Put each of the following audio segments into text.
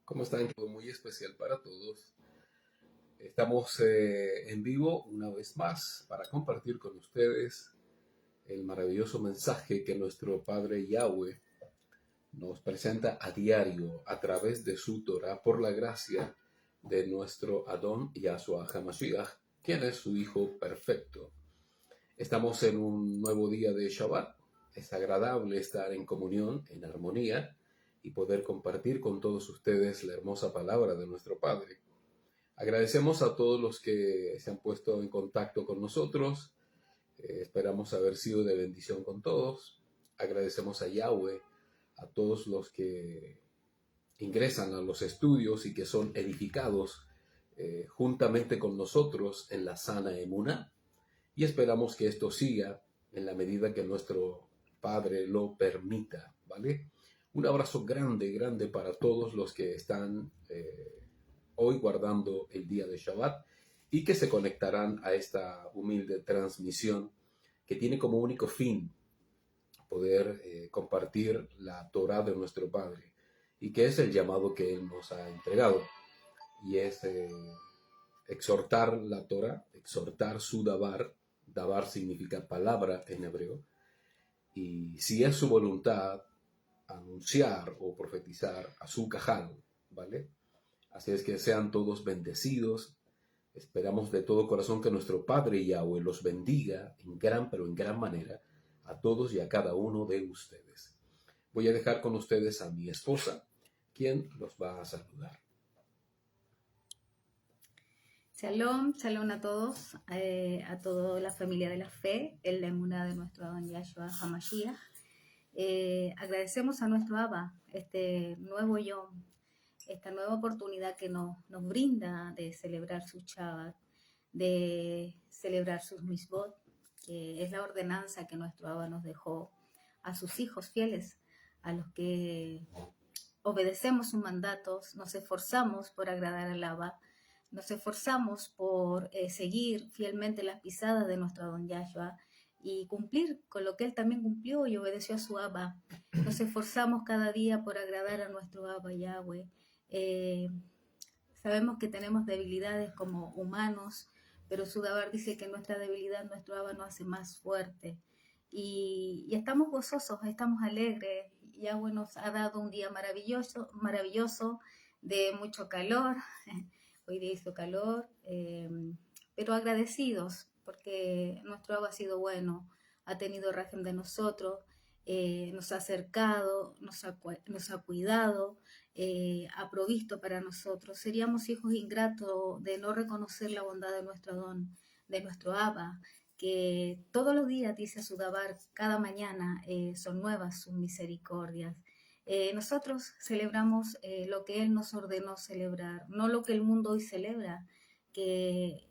¿Cómo están? Todo muy especial para todos. Estamos en vivo una vez más para compartir con ustedes el maravilloso mensaje que nuestro Padre Yahweh nos presenta a diario a través de su Torah por la gracia de nuestro Adón Yahshua HaMashiach, quien es su Hijo perfecto. Estamos en un nuevo día de Shabbat. Es agradable estar en comunión, en armonía, y poder compartir con todos ustedes la hermosa palabra de nuestro Padre. Agradecemos a todos los que se han puesto en contacto con nosotros. Esperamos haber sido de bendición con todos. Agradecemos a Yahweh, a todos los que ingresan a los estudios y que son edificados juntamente con nosotros en la sana emuná. Y esperamos que esto siga en la medida que nuestro Padre lo permita, ¿vale? Un abrazo grande, grande para todos los que están hoy guardando el día de Shabbat y que se conectarán a esta humilde transmisión que tiene como único fin poder compartir la Torah de nuestro Padre y que es el llamado que Él nos ha entregado y es exhortar la Torah, exhortar su dabar. Dabar significa palabra en hebreo, y si es su voluntad, anunciar o profetizar a su cajal, ¿vale? Así es que sean todos bendecidos. Esperamos de todo corazón que nuestro Padre Yahweh los bendiga pero en gran manera a todos y a cada uno de ustedes. Voy a dejar con ustedes a mi esposa, quien los va a saludar. Shalom, shalom a todos, a toda la familia de la fe, en la emuná de nuestro Adón Yahshua HaMashiach. Agradecemos a nuestro Abba este nuevo Yom, esta nueva oportunidad que nos brinda de celebrar su Shabbat, de celebrar sus Misbot, que es la ordenanza que nuestro Abba nos dejó a sus hijos fieles, a los que obedecemos sus mandatos, nos esforzamos por agradar al Abba. Nos esforzamos por seguir fielmente las pisadas de nuestro Adón Yahshua y cumplir con lo que Él también cumplió y obedeció a su Abba. Nos esforzamos cada día por agradar a nuestro Abba Yahweh. Sabemos que tenemos debilidades como humanos, pero su Dabar dice que nuestra debilidad, nuestro Abba nos hace más fuerte. Y estamos gozosos, estamos alegres. Yahweh nos ha dado un día maravilloso de mucho calor. Hoy día hizo calor, pero agradecidos porque nuestro Abba ha sido bueno, ha tenido rajen de nosotros, nos ha acercado, nos ha cuidado, ha provisto para nosotros. Seríamos hijos ingratos de no reconocer la bondad de nuestro Adón, de nuestro Abba, que todos los días, dice su Dabar, cada mañana son nuevas sus misericordias. Nosotros celebramos lo que Él nos ordenó celebrar, no lo que el mundo hoy celebra, que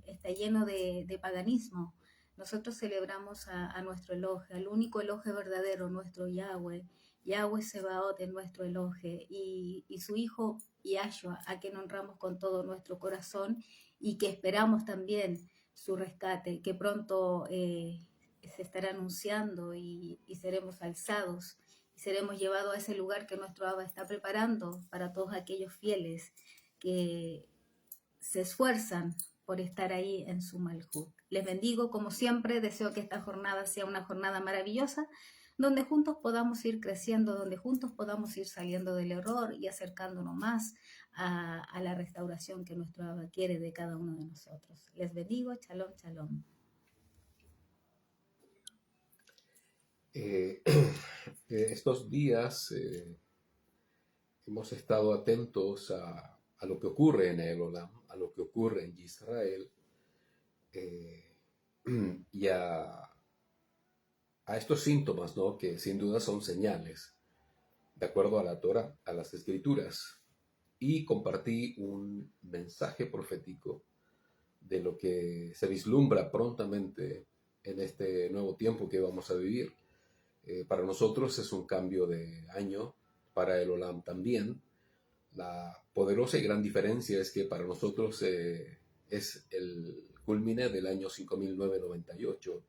está lleno de paganismo. Nosotros celebramos a nuestro Elohe, al único Elohe verdadero, nuestro Yahweh. Yahweh Sebaot es nuestro Elohe y su Hijo Yahshua, a quien honramos con todo nuestro corazón y que esperamos también su rescate, que pronto se estará anunciando y seremos alzados. Seremos llevados a ese lugar que nuestro Abba está preparando para todos aquellos fieles que se esfuerzan por estar ahí en su Malhut. Les bendigo como siempre, deseo que esta jornada sea una jornada maravillosa, donde juntos podamos ir creciendo, donde juntos podamos ir saliendo del error y acercándonos más a la restauración que nuestro Abba quiere de cada uno de nosotros. Les bendigo, shalom, shalom. Estos días hemos estado atentos a lo que ocurre en el Olam, a lo que ocurre en Israel y a estos síntomas, ¿no? Que sin duda son señales, de acuerdo a la Torah, a las Escrituras. Y compartí un mensaje profético de lo que se vislumbra prontamente en este nuevo tiempo que vamos a vivir. Para nosotros es un cambio de año, para el Olam también. La poderosa y gran diferencia es que para nosotros es el culmine del año 5998,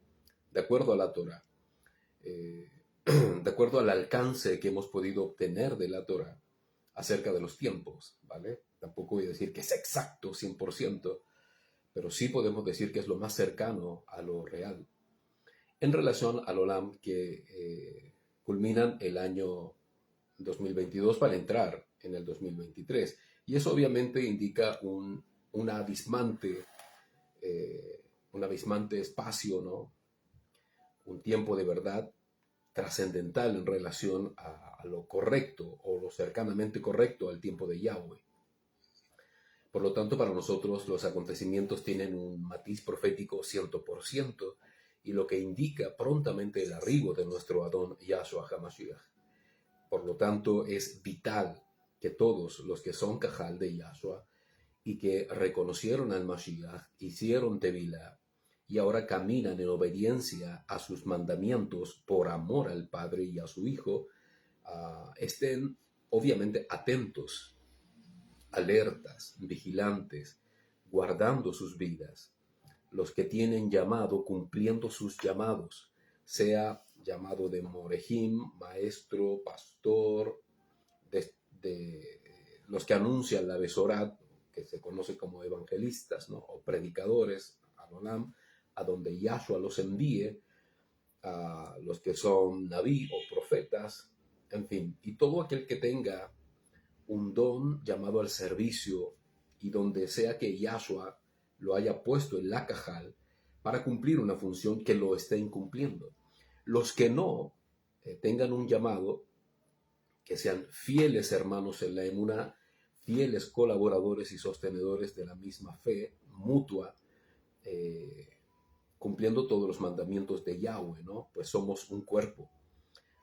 de acuerdo a la Torah. De acuerdo al alcance que hemos podido obtener de la Torah, acerca de los tiempos, ¿vale? Tampoco voy a decir que es exacto 100%, pero sí podemos decir que es lo más cercano a lo real. En relación al Olam que culminan el año 2022 para entrar en el 2023. Y eso obviamente indica un abismante espacio, ¿no? Un tiempo de verdad trascendental en relación a lo correcto o lo cercanamente correcto al tiempo de Yahweh. Por lo tanto, para nosotros los acontecimientos tienen un matiz profético 100% y lo que indica prontamente el arribo de nuestro Adón Yahshua HaMashiach. Por lo tanto, es vital que todos los que son Cajal de Yahshua y que reconocieron al Mashiach, hicieron Tevilá y ahora caminan en obediencia a sus mandamientos por amor al Padre y a su Hijo, estén obviamente atentos, alertas, vigilantes, guardando sus vidas. Los que tienen llamado, cumpliendo sus llamados, sea llamado de Morehim, maestro, pastor, de los que anuncian la Besorat, que se conoce como evangelistas, ¿no? O predicadores, Adolam, a donde Yahshua los envíe, a los que son naví o profetas, en fin, y todo aquel que tenga un don llamado al servicio y donde sea que Yahshua lo haya puesto en la cajal para cumplir una función que lo estén cumpliendo. Los que no tengan un llamado, que sean fieles hermanos en la emuná, fieles colaboradores y sostenedores de la misma fe mutua, cumpliendo todos los mandamientos de Yahweh, ¿no? Pues somos un cuerpo.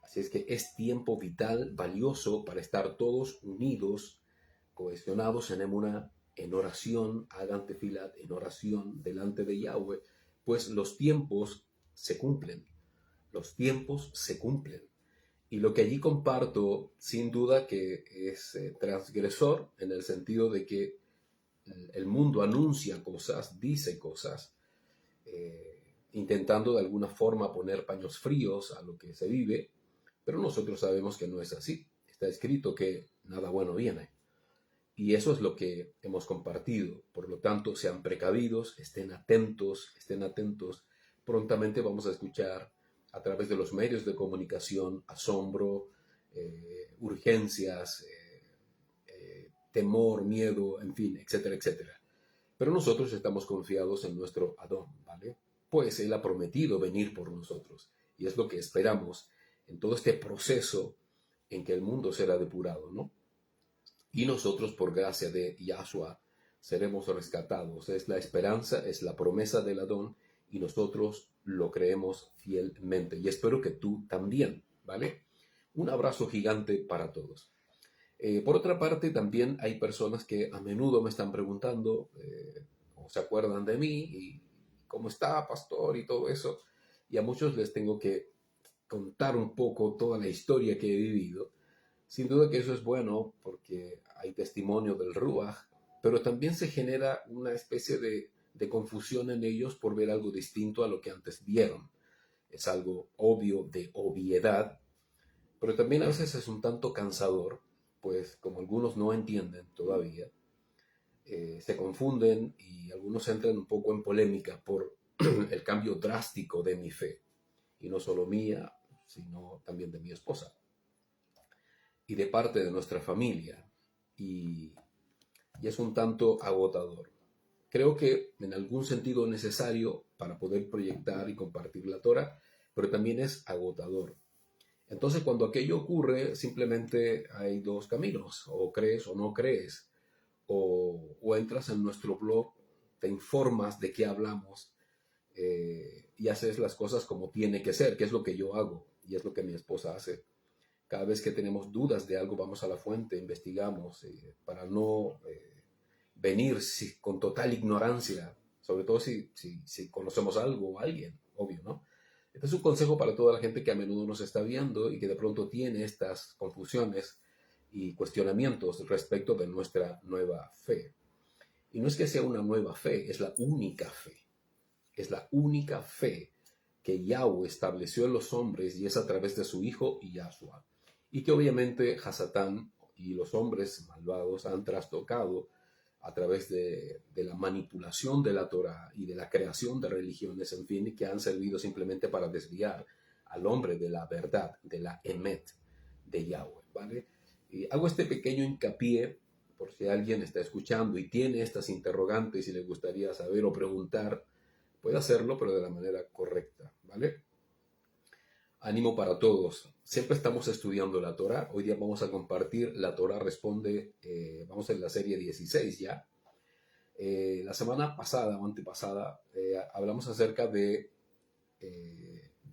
Así es que es tiempo vital, valioso, para estar todos unidos, cohesionados en emuná, en oración, hagan tefilat, en oración delante de Yahweh, pues los tiempos se cumplen. Los tiempos se cumplen. Y lo que allí comparto, sin duda que es transgresor, en el sentido de que el mundo anuncia cosas, dice cosas, intentando de alguna forma poner paños fríos a lo que se vive, pero nosotros sabemos que no es así. Está escrito que nada bueno viene. Y eso es lo que hemos compartido. Por lo tanto, sean precavidos, estén atentos, estén atentos. Prontamente vamos a escuchar a través de los medios de comunicación asombro, urgencias, temor, miedo, en fin, etcétera, etcétera. Pero nosotros estamos confiados en nuestro Adón, ¿vale? Pues Él ha prometido venir por nosotros. Y es lo que esperamos en todo este proceso en que el mundo será depurado, ¿no? Y nosotros, por gracia de Yahshua, seremos rescatados. Es la esperanza, es la promesa del Adón, y nosotros lo creemos fielmente. Y espero que tú también, ¿vale? Un abrazo gigante para todos. Por otra parte, también hay personas que a menudo me están preguntando, o se acuerdan de mí, y cómo está, pastor, y todo eso. Y a muchos les tengo que contar un poco toda la historia que he vivido. Sin duda que eso es bueno porque hay testimonio del Ruach, pero también se genera una especie de confusión en ellos por ver algo distinto a lo que antes vieron. Es algo obvio, de obviedad, pero también a veces es un tanto cansador, pues como algunos no entienden todavía, se confunden y algunos entran un poco en polémica por el cambio drástico de mi fe, y no solo mía, sino también de mi esposa y de parte de nuestra familia, y es un tanto agotador. Creo que en algún sentido necesario para poder proyectar y compartir la Torah, pero también es agotador. Entonces, cuando aquello ocurre, simplemente hay dos caminos: o crees o no crees, o entras en nuestro blog, te informas de qué hablamos, y haces las cosas como tiene que ser, que es lo que yo hago y es lo que mi esposa hace. Cada vez que tenemos dudas de algo, vamos a la fuente, investigamos, para no venir con total ignorancia, sobre todo si conocemos algo o alguien, obvio, ¿no? Este es un consejo para toda la gente que a menudo nos está viendo y que de pronto tiene estas confusiones y cuestionamientos respecto de nuestra nueva fe. Y no es que sea una nueva fe, es la única fe. Es la única fe que Yahweh estableció en los hombres, y es a través de su Hijo Yahshua. Y que obviamente Hasatán y los hombres malvados han trastocado a través de la manipulación de la Torá y de la creación de religiones, en fin, que han servido simplemente para desviar al hombre de la verdad, de la emet de Yahweh, ¿vale? Y hago este pequeño hincapié por si alguien está escuchando y tiene estas interrogantes y le gustaría saber o preguntar, puede hacerlo, pero de la manera correcta, ¿vale? Ánimo para todos. Siempre estamos estudiando la Torá. Hoy día vamos a compartir La Torá Responde. Vamos en la serie 16 ya. La semana pasada o antepasada hablamos acerca de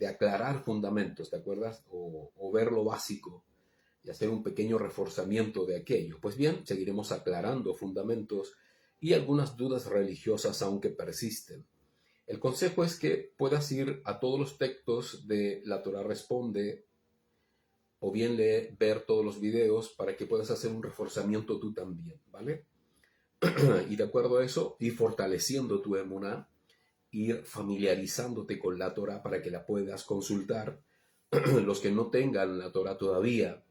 aclarar fundamentos, ¿te acuerdas? O ver lo básico y hacer un pequeño reforzamiento de aquello. Pues bien, seguiremos aclarando fundamentos y algunas dudas religiosas aunque persisten. El consejo es que puedas ir a todos los textos de La Torá Responde o bien ver todos los videos para que puedas hacer un reforzamiento tú también, ¿vale? Y de acuerdo a eso, ir fortaleciendo tu emuná, ir familiarizándote con la Torá para que la puedas consultar. Los que no tengan la Torá todavía,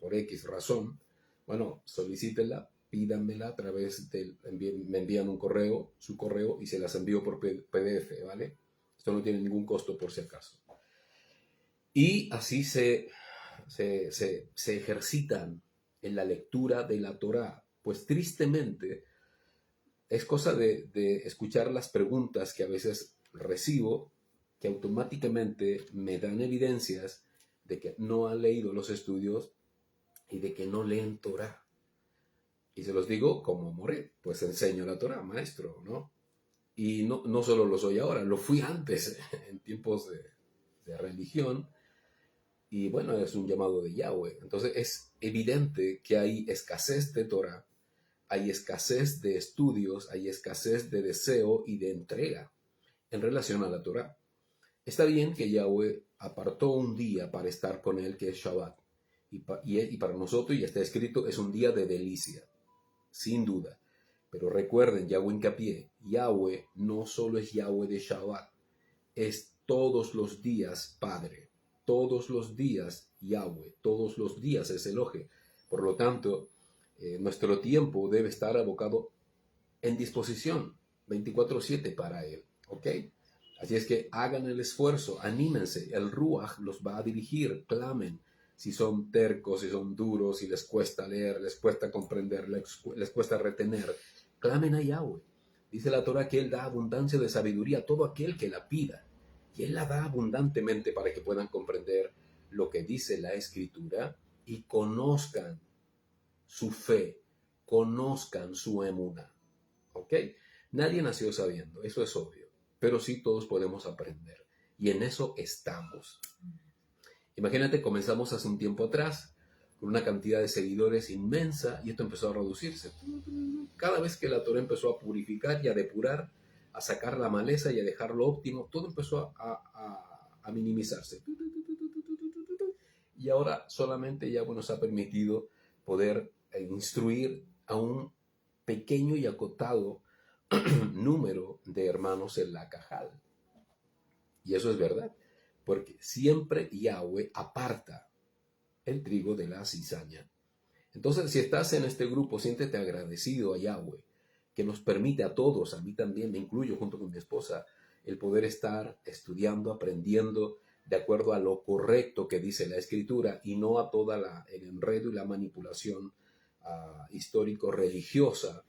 por X razón, bueno, solicítenla, pídanmela a través me envían un correo, su correo, y se las envío por PDF, ¿vale? Esto no tiene ningún costo por si acaso. Y así se ejercitan en la lectura de la Torá, pues tristemente es cosa de escuchar las preguntas que a veces recibo, que automáticamente me dan evidencias de que no han leído los estudios y de que no leen Torá. Y se los digo como Moret, pues enseño la Torá, maestro, ¿no? Y no solo lo soy ahora, lo fui antes, en tiempos de religión. Y bueno, es un llamado de Yahweh. Entonces es evidente que hay escasez de Torá, hay escasez de estudios, hay escasez de deseo y de entrega en relación a la Torá. Está bien que Yahweh apartó un día para estar con él, que es Shabbat. Y para nosotros, ya está escrito, es un día de delicia, sin duda. Pero recuerden, Yahweh hincapié, Yahweh no solo es Yahweh de Shabbat, es todos los días Padre. Todos los días Yahweh, todos los días es Elohe. Por lo tanto, nuestro tiempo debe estar abocado en disposición 24/7 para Él, ¿ok? Así es que hagan el esfuerzo, anímense, el Ruach los va a dirigir, clamen. Si son tercos, si son duros, si les cuesta leer, les cuesta comprender, les cuesta retener, clamen a Yahweh. Dice la Torah que Él da abundancia de sabiduría a todo aquel que la pida. Y Él la da abundantemente para que puedan comprender lo que dice la Escritura y conozcan su fe, conozcan su emuná. ¿Ok? Nadie nació sabiendo, eso es obvio, pero sí todos podemos aprender. Y en eso estamos. Imagínate, comenzamos hace un tiempo atrás con una cantidad de seguidores inmensa y esto empezó a reducirse. Cada vez que la Torah empezó a purificar y a depurar, a sacar la maleza y a dejarlo óptimo, todo empezó a minimizarse. Y ahora solamente Yahweh nos ha permitido poder instruir a un pequeño y acotado número de hermanos en la cajal. Y eso es verdad, porque siempre Yahweh aparta el trigo de la cizaña. Entonces, si estás en este grupo, siéntete agradecido a Yahweh, que nos permite a todos, a mí también, me incluyo junto con mi esposa, el poder estar estudiando, aprendiendo de acuerdo a lo correcto que dice la Escritura y no a toda el enredo y la manipulación histórico-religiosa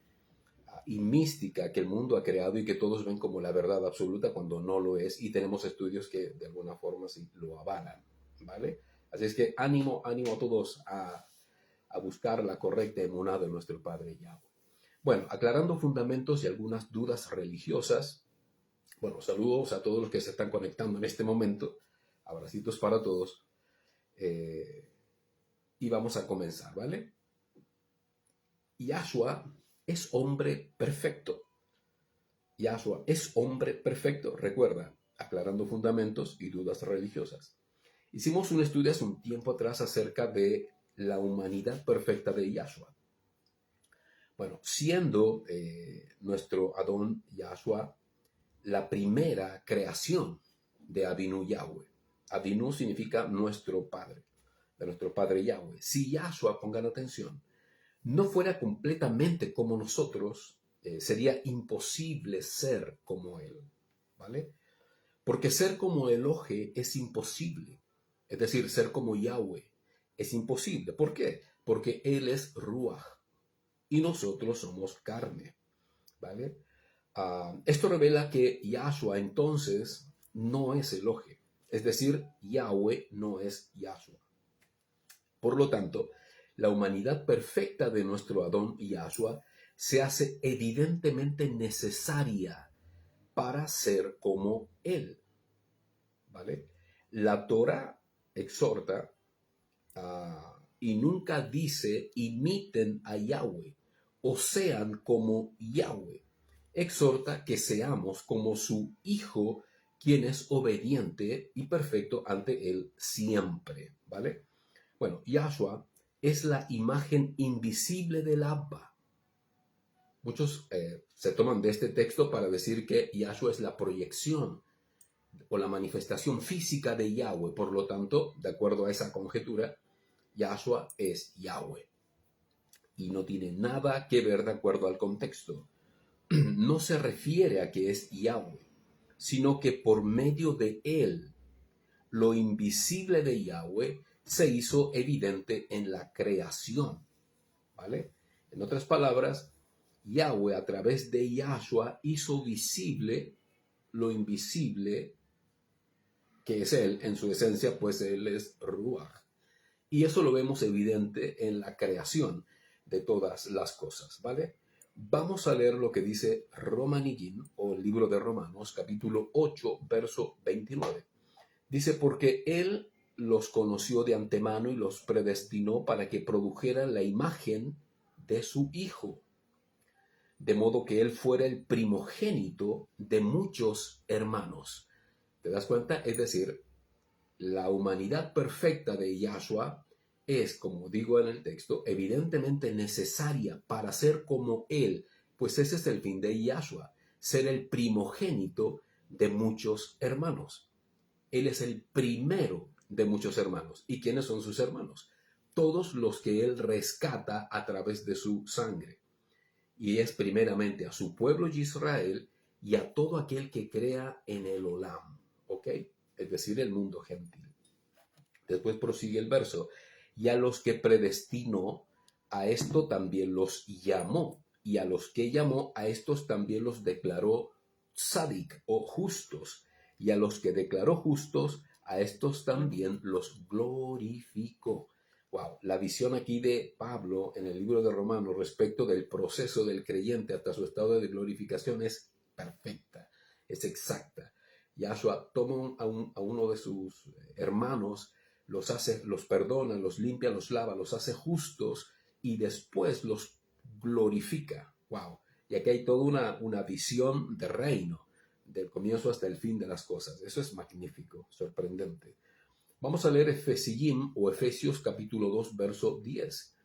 y mística que el mundo ha creado y que todos ven como la verdad absoluta cuando no lo es, y tenemos estudios que de alguna forma sí lo avalan, ¿vale? Así es que ánimo a todos a buscar la correcta emuná de nuestro Padre Yahweh. Bueno, aclarando fundamentos y algunas dudas religiosas. Bueno, saludos a todos los que se están conectando en este momento. Abracitos para todos. Y vamos a comenzar, ¿vale? Yahshua es hombre perfecto. Yahshua es hombre perfecto. Recuerda, aclarando fundamentos y dudas religiosas. Hicimos un estudio hace un tiempo atrás acerca de la humanidad perfecta de Yahshua. Bueno, siendo nuestro Adón Yahshua la primera creación de Avinu Yahweh. Avinu significa nuestro Padre, de nuestro Padre Yahweh, si Yahshua, pongan atención, no fuera completamente como nosotros, sería imposible ser como Él, ¿vale? Porque ser como Elohe es imposible, es decir, ser como Yahweh es imposible. ¿Por qué? Porque Él es Ruach y nosotros somos carne, ¿vale? Esto revela que Yahshua entonces no es Elohe, es decir, Yahweh no es Yahshua. Por lo tanto, la humanidad perfecta de nuestro Adón Yahshua se hace evidentemente necesaria para ser como Él, ¿vale? La Torah exhorta y nunca dice imiten a Yahweh o sean como Yahweh. Exhorta que seamos como su Hijo, quien es obediente y perfecto ante Él siempre, ¿vale? Bueno, Yahshua es la imagen invisible del Abba. Muchos se toman de este texto para decir que Yahshua es la proyección o la manifestación física de Yahweh. Por lo tanto, de acuerdo a esa conjetura, Yahshua es Yahweh. Y no tiene nada que ver de acuerdo al contexto. No se refiere a que es Yahweh, sino que por medio de él, lo invisible de Yahweh se hizo evidente en la creación, ¿vale? En otras palabras, Yahweh a través de Yahshua hizo visible lo invisible que es Él en su esencia, pues Él es Ruach. Y eso lo vemos evidente en la creación de todas las cosas, ¿vale? Vamos a leer lo que dice Romanigim, o el libro de Romanos, capítulo 8, verso 29. Dice, porque Él los conoció de antemano y los predestinó para que produjeran la imagen de su Hijo, de modo que Él fuera el primogénito de muchos hermanos. ¿Te das cuenta? Es decir, la humanidad perfecta de Yahshua es, como digo en el texto, evidentemente necesaria para ser como Él, pues ese es el fin de Yahshua, ser el primogénito de muchos hermanos. Él es el primero de muchos hermanos. ¿Y quiénes son sus hermanos? Todos los que Él rescata a través de su sangre. Y es primeramente a su pueblo Israel y a todo aquel que crea en el Olam, ¿ok? Es decir, el mundo gentil. Después prosigue el verso, y a los que predestinó, a esto también los llamó, y a los que llamó, a estos también los declaró tzadik o justos, y a los que declaró justos, a estos también los glorificó. Wow, la visión aquí de Pablo en el libro de Romanos respecto del proceso del creyente hasta su estado de glorificación es perfecta, es exacta. Yahshua toma a uno de sus hermanos, los perdona, los limpia, los lava, los hace justos y después los glorifica. Wow. Y aquí hay toda una visión de reino, del comienzo hasta el fin de las cosas. Eso es magnífico, sorprendente. Vamos a leer Efesios capítulo 2, verso 10.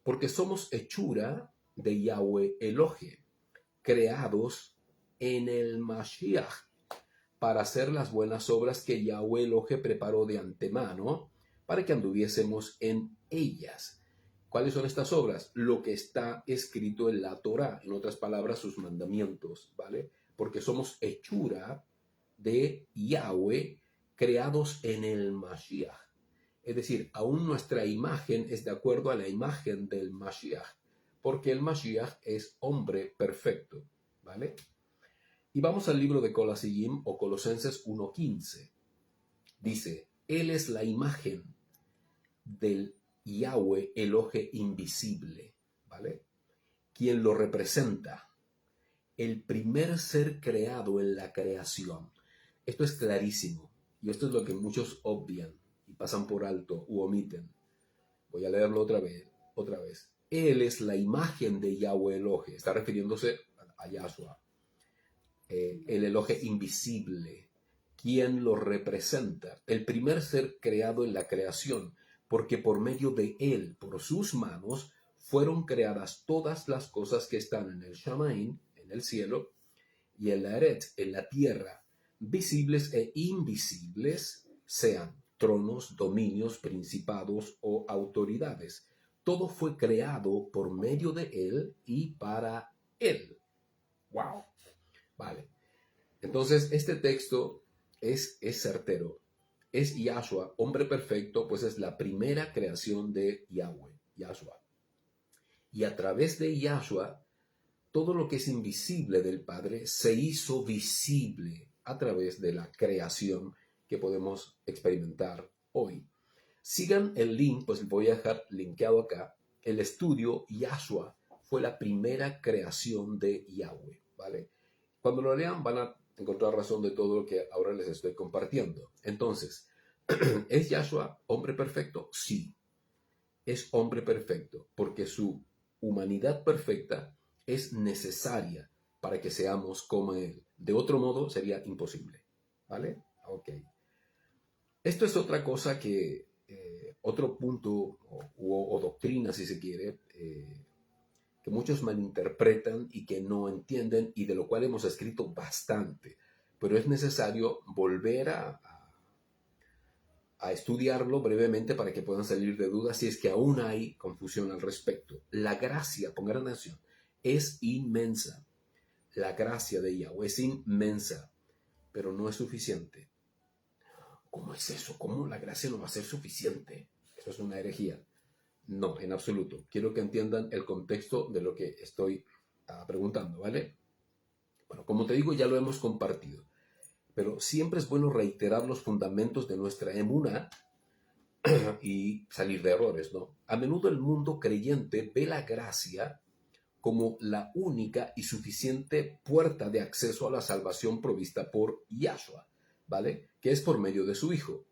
Porque somos hechura de Yahweh Elohe, creados en el Mashiach, para hacer las buenas obras que Yahweh Elohe preparó de antemano, para que anduviésemos en ellas. ¿Cuáles son estas obras? Lo que está escrito en la Torah, en otras palabras, sus mandamientos, ¿vale? Porque somos hechura de Yahweh, creados en el Mashiach. Es decir, aún nuestra imagen es de acuerdo a la imagen del Mashiach, porque el Mashiach es hombre perfecto, ¿vale? Y vamos al libro de Colosenses o Colosenses 1:15. Dice, Él es la imagen del Yahweh Elohe invisible, ¿vale? Quien lo representa, el primer ser creado en la creación. Esto es clarísimo y esto es lo que muchos obvian y pasan por alto u omiten. Voy a leerlo otra vez. Él es la imagen de Yahweh Elohe, está refiriéndose a Yahshua. El Elohe invisible, quien lo representa, el primer ser creado en la creación, porque por medio de él, por sus manos, fueron creadas todas las cosas que están en el Shamaim, en el cielo, y en la Eretz, en la tierra, visibles e invisibles, sean tronos, dominios, principados o autoridades. Todo fue creado por medio de Él y para Él. ¡Wow! Vale. Entonces, este texto es certero. Es Yahshua, hombre perfecto, pues es la primera creación de Yahweh, Yahshua. Y a través de Yahshua, todo lo que es invisible del Padre se hizo visible a través de la creación que podemos experimentar hoy. Sigan el link, pues voy a dejar linkeado acá. El estudio Yahshua fue la primera creación de Yahweh, ¿vale? Cuando lo lean van a encontrar razón de todo lo que ahora les estoy compartiendo. Entonces, ¿es Yahshua hombre perfecto? Sí, es hombre perfecto, porque su humanidad perfecta es necesaria para que seamos como Él. De otro modo sería imposible, ¿vale? Ok. Esto es otra cosa que, otro punto o doctrina, si se quiere, que muchos malinterpretan y que no entienden y de lo cual hemos escrito bastante, pero es necesario volver a estudiarlo brevemente para que puedan salir de dudas si es que aún hay confusión al respecto. La gracia, pongan atención, es inmensa. La gracia de Yahweh es inmensa, pero no es suficiente. ¿Cómo es eso? ¿Cómo la gracia no va a ser suficiente? Eso es una herejía. No, en absoluto. Quiero que entiendan el contexto de lo que estoy preguntando, ¿vale? Bueno, como te digo, ya lo hemos compartido, pero siempre es bueno reiterar los fundamentos de nuestra emuná y salir de errores, ¿no? A menudo el mundo creyente ve la gracia como la única y suficiente puerta de acceso a la salvación provista por Yahshua, ¿vale? Que es por medio de su Hijo.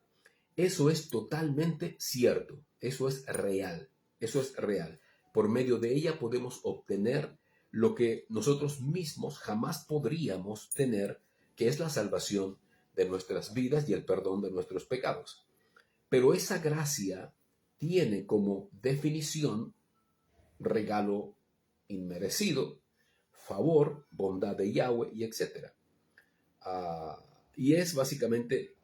Eso es totalmente cierto, eso es real, eso es real. Por medio de ella podemos obtener lo que nosotros mismos jamás podríamos tener, que es la salvación de nuestras vidas y el perdón de nuestros pecados. Pero esa gracia tiene como definición regalo inmerecido, favor, bondad de Yahweh y etc. Y es básicamente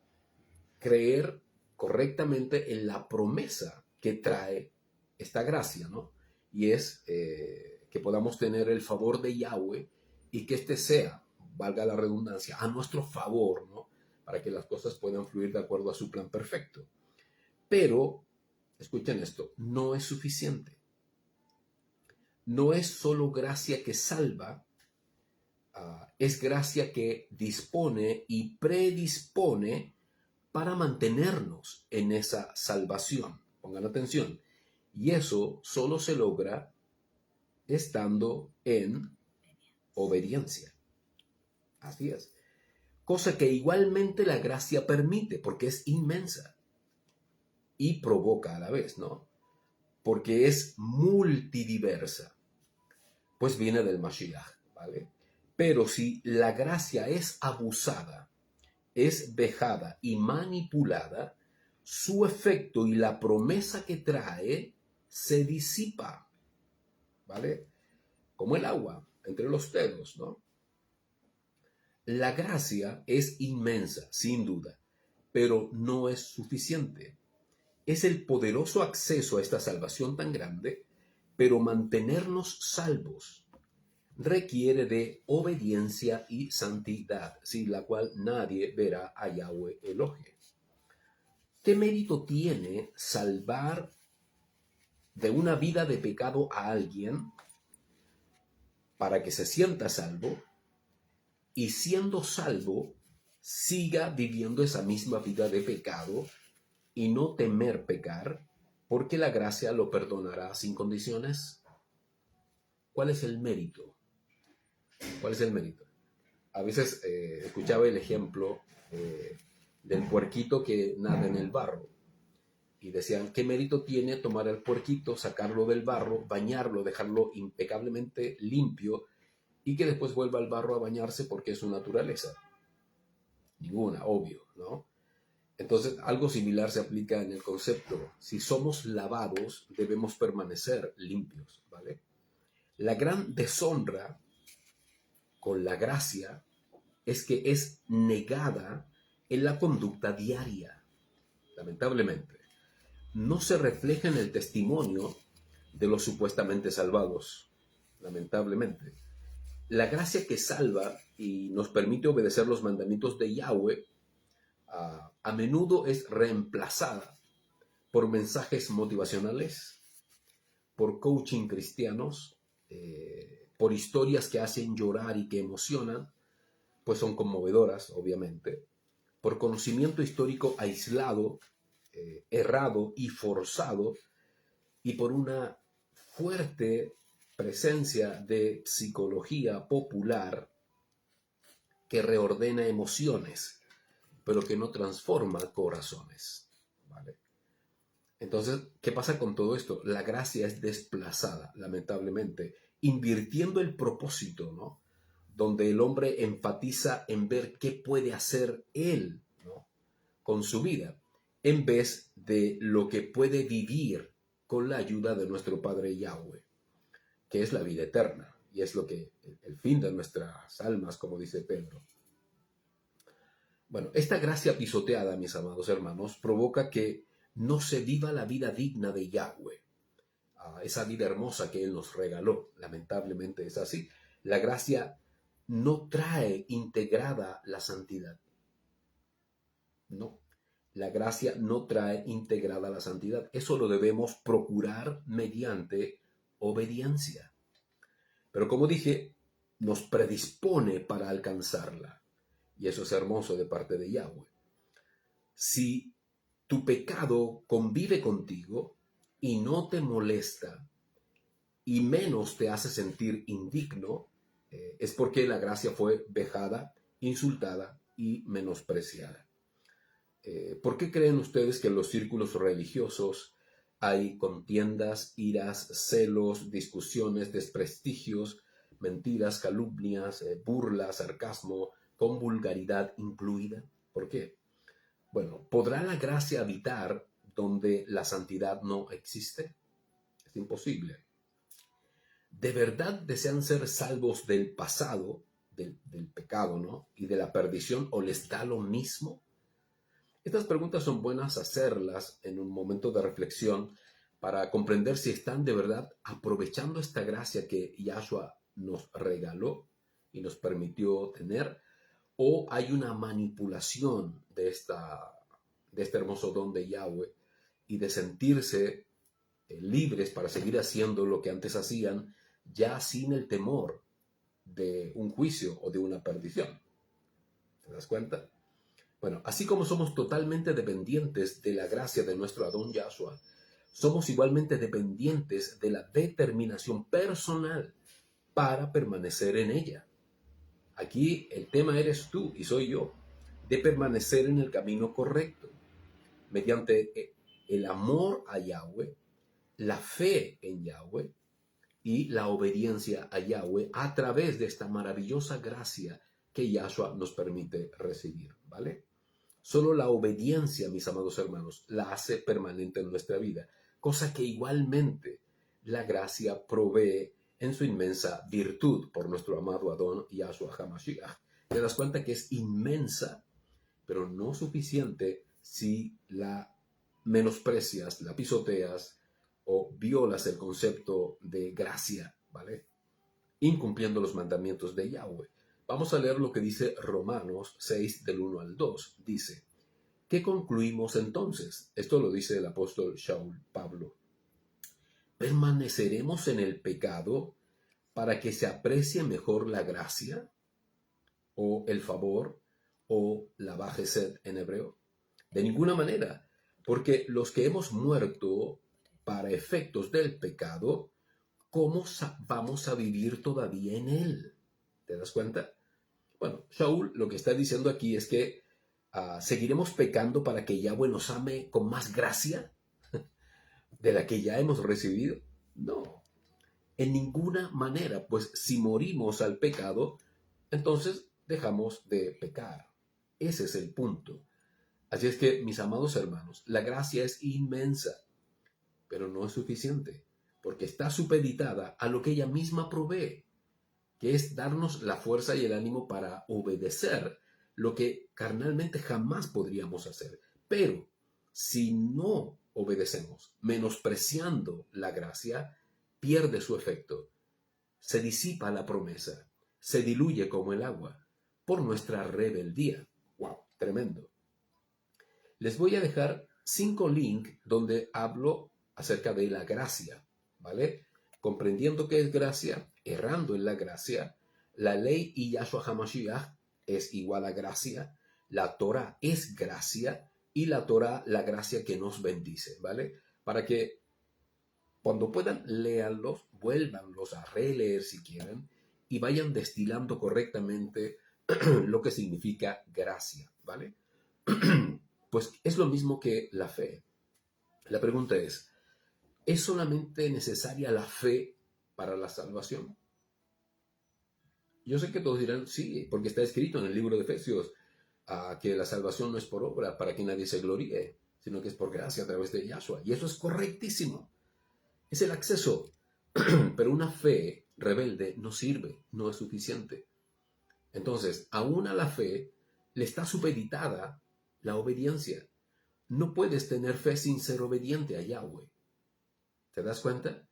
creer correctamente en la promesa que trae esta gracia, ¿no? Y es que podamos tener el favor de Yahweh y que este sea, valga la redundancia, a nuestro favor, ¿no? Para que las cosas puedan fluir de acuerdo a su plan perfecto. Pero, escuchen esto, no es suficiente. No es solo gracia que salva, es gracia que dispone y predispone para mantenernos en esa salvación. Pongan atención. Y eso solo se logra estando en obediencia. Así es. Cosa que igualmente la gracia permite, porque es inmensa y provoca a la vez, ¿no? Porque es multidiversa. Pues viene del Mashiach, ¿vale? Pero si la gracia es abusada, es vejada y manipulada, su efecto y la promesa que trae se disipa, ¿vale? Como el agua entre los dedos, ¿no? La gracia es inmensa, sin duda, pero no es suficiente. Es el poderoso acceso a esta salvación tan grande, pero mantenernos salvos requiere de obediencia y santidad, sin la cual nadie verá a Yahweh Elohim. ¿Qué mérito tiene salvar de una vida de pecado a alguien para que se sienta salvo y siendo salvo siga viviendo esa misma vida de pecado y no temer pecar porque la gracia lo perdonará sin condiciones? ¿Cuál es el mérito? ¿Cuál es el mérito? A veces escuchaba el ejemplo del puerquito que nada en el barro. Y decían, ¿qué mérito tiene tomar al puerquito, sacarlo del barro, bañarlo, dejarlo impecablemente limpio y que después vuelva al barro a bañarse porque es su naturaleza? Ninguna, obvio, ¿no? Entonces, algo similar se aplica en el concepto. Si somos lavados, debemos permanecer limpios, ¿vale? La gran deshonra con la gracia es que es negada en la conducta diaria. lamentablemente, no se refleja en el testimonio de los supuestamente salvados, lamentablemente. La gracia que salva y nos permite obedecer los mandamientos de Yahweh a menudo es reemplazada por mensajes motivacionales, por coaching cristianos, por historias que hacen llorar y que emocionan, pues son conmovedoras, obviamente, por conocimiento histórico aislado, errado y forzado, y por una fuerte presencia de psicología popular que reordena emociones, pero que no transforma corazones, ¿vale? Entonces, ¿qué pasa con todo esto? La gracia es desplazada, lamentablemente, invirtiendo el propósito, ¿no? Donde el hombre enfatiza en ver qué puede hacer él, ¿no? Con su vida, en vez de lo que puede vivir con la ayuda de nuestro Padre Yahweh, que es la vida eterna, y es lo que el fin de nuestras almas, como dice Pedro. Bueno, esta gracia pisoteada, mis amados hermanos, provoca que no se viva la vida digna de Yahweh, esa vida hermosa que Él nos regaló. Lamentablemente es así. La gracia no trae integrada la santidad. No, la gracia no trae integrada la santidad. Eso lo debemos procurar mediante obediencia. Pero como dije, nos predispone para alcanzarla. Y eso es hermoso de parte de Yahweh. Si tu pecado convive contigo y no te molesta y menos te hace sentir indigno, es porque la gracia fue vejada, insultada y menospreciada. ¿Por qué creen ustedes que en los círculos religiosos hay contiendas, iras, celos, discusiones, desprestigios, mentiras, calumnias, burlas, sarcasmo, con vulgaridad incluida? ¿Por qué? Bueno, ¿podrá la gracia habitar donde la santidad no existe? Es imposible. ¿De verdad desean ser salvos del pasado, del pecado, ¿no? Y de la perdición, o les da lo mismo? Estas preguntas son buenas hacerlas en un momento de reflexión para comprender si están de verdad aprovechando esta gracia que Yahshua nos regaló y nos permitió tener, o hay una manipulación de este hermoso don de Yahweh y de sentirse libres para seguir haciendo lo que antes hacían, ya sin el temor de un juicio o de una perdición. ¿Te das cuenta? Bueno, así como somos totalmente dependientes de la gracia de nuestro Adón Yahshua, somos igualmente dependientes de la determinación personal para permanecer en ella. Aquí el tema eres tú y soy yo, de permanecer en el camino correcto, mediante el amor a Yahweh, la fe en Yahweh y la obediencia a Yahweh a través de esta maravillosa gracia que Yahshua nos permite recibir, ¿vale? Solo la obediencia, mis amados hermanos, la hace permanente en nuestra vida, cosa que igualmente la gracia provee en su inmensa virtud por nuestro amado Adón Yahshua HaMashiach. Te das cuenta que es inmensa, pero no suficiente si la menosprecias, la pisoteas o violas el concepto de gracia, ¿vale? Incumpliendo los mandamientos de Yahweh. Vamos a leer lo que dice Romanos 6 del 1 al 2. Dice, ¿qué concluimos entonces? Esto lo dice el apóstol Shaul Pablo. ¿Permaneceremos en el pecado para que se aprecie mejor la gracia o el favor o la bajezed en hebreo? De ninguna manera, porque los que hemos muerto para efectos del pecado, ¿cómo vamos a vivir todavía en él? ¿Te das cuenta? Bueno, Shaul lo que está diciendo aquí es que ¿seguiremos pecando para que Yahweh nos ame con más gracia de la que ya hemos recibido? No, en ninguna manera, pues si morimos al pecado, entonces dejamos de pecar. Ese es el punto. Así es que, mis amados hermanos, la gracia es inmensa, pero no es suficiente, porque está supeditada a lo que ella misma provee, que es darnos la fuerza y el ánimo para obedecer lo que carnalmente jamás podríamos hacer. Pero Si no obedecemos, menospreciando la gracia, pierde su efecto. Se disipa la promesa, se diluye como el agua por nuestra rebeldía. ¡Wow! Tremendo. Les voy a dejar 5 links donde hablo acerca de la gracia, ¿vale? Comprendiendo qué es gracia, errando en la gracia, la ley y Yahshua HaMashiach es igual a gracia, la Torah es gracia y la Torah la gracia que nos bendice, ¿vale? Para que cuando puedan, léanlos, vuélvanlos a releer si quieren y vayan destilando correctamente lo que significa gracia, ¿vale? Pues es lo mismo que la fe. La pregunta ¿es solamente necesaria la fe para la salvación? Yo sé que todos dirán, sí, porque está escrito en el libro de Efesios que la salvación no es por obra para que nadie se gloríe, sino que es por gracia a través de Yahshua. Y eso es correctísimo. Es el acceso. Pero una fe rebelde no sirve, no es suficiente. Entonces, aún a la fe le está supeditada la obediencia. No puedes tener fe sin ser obediente a Yahweh. ¿Te das cuenta?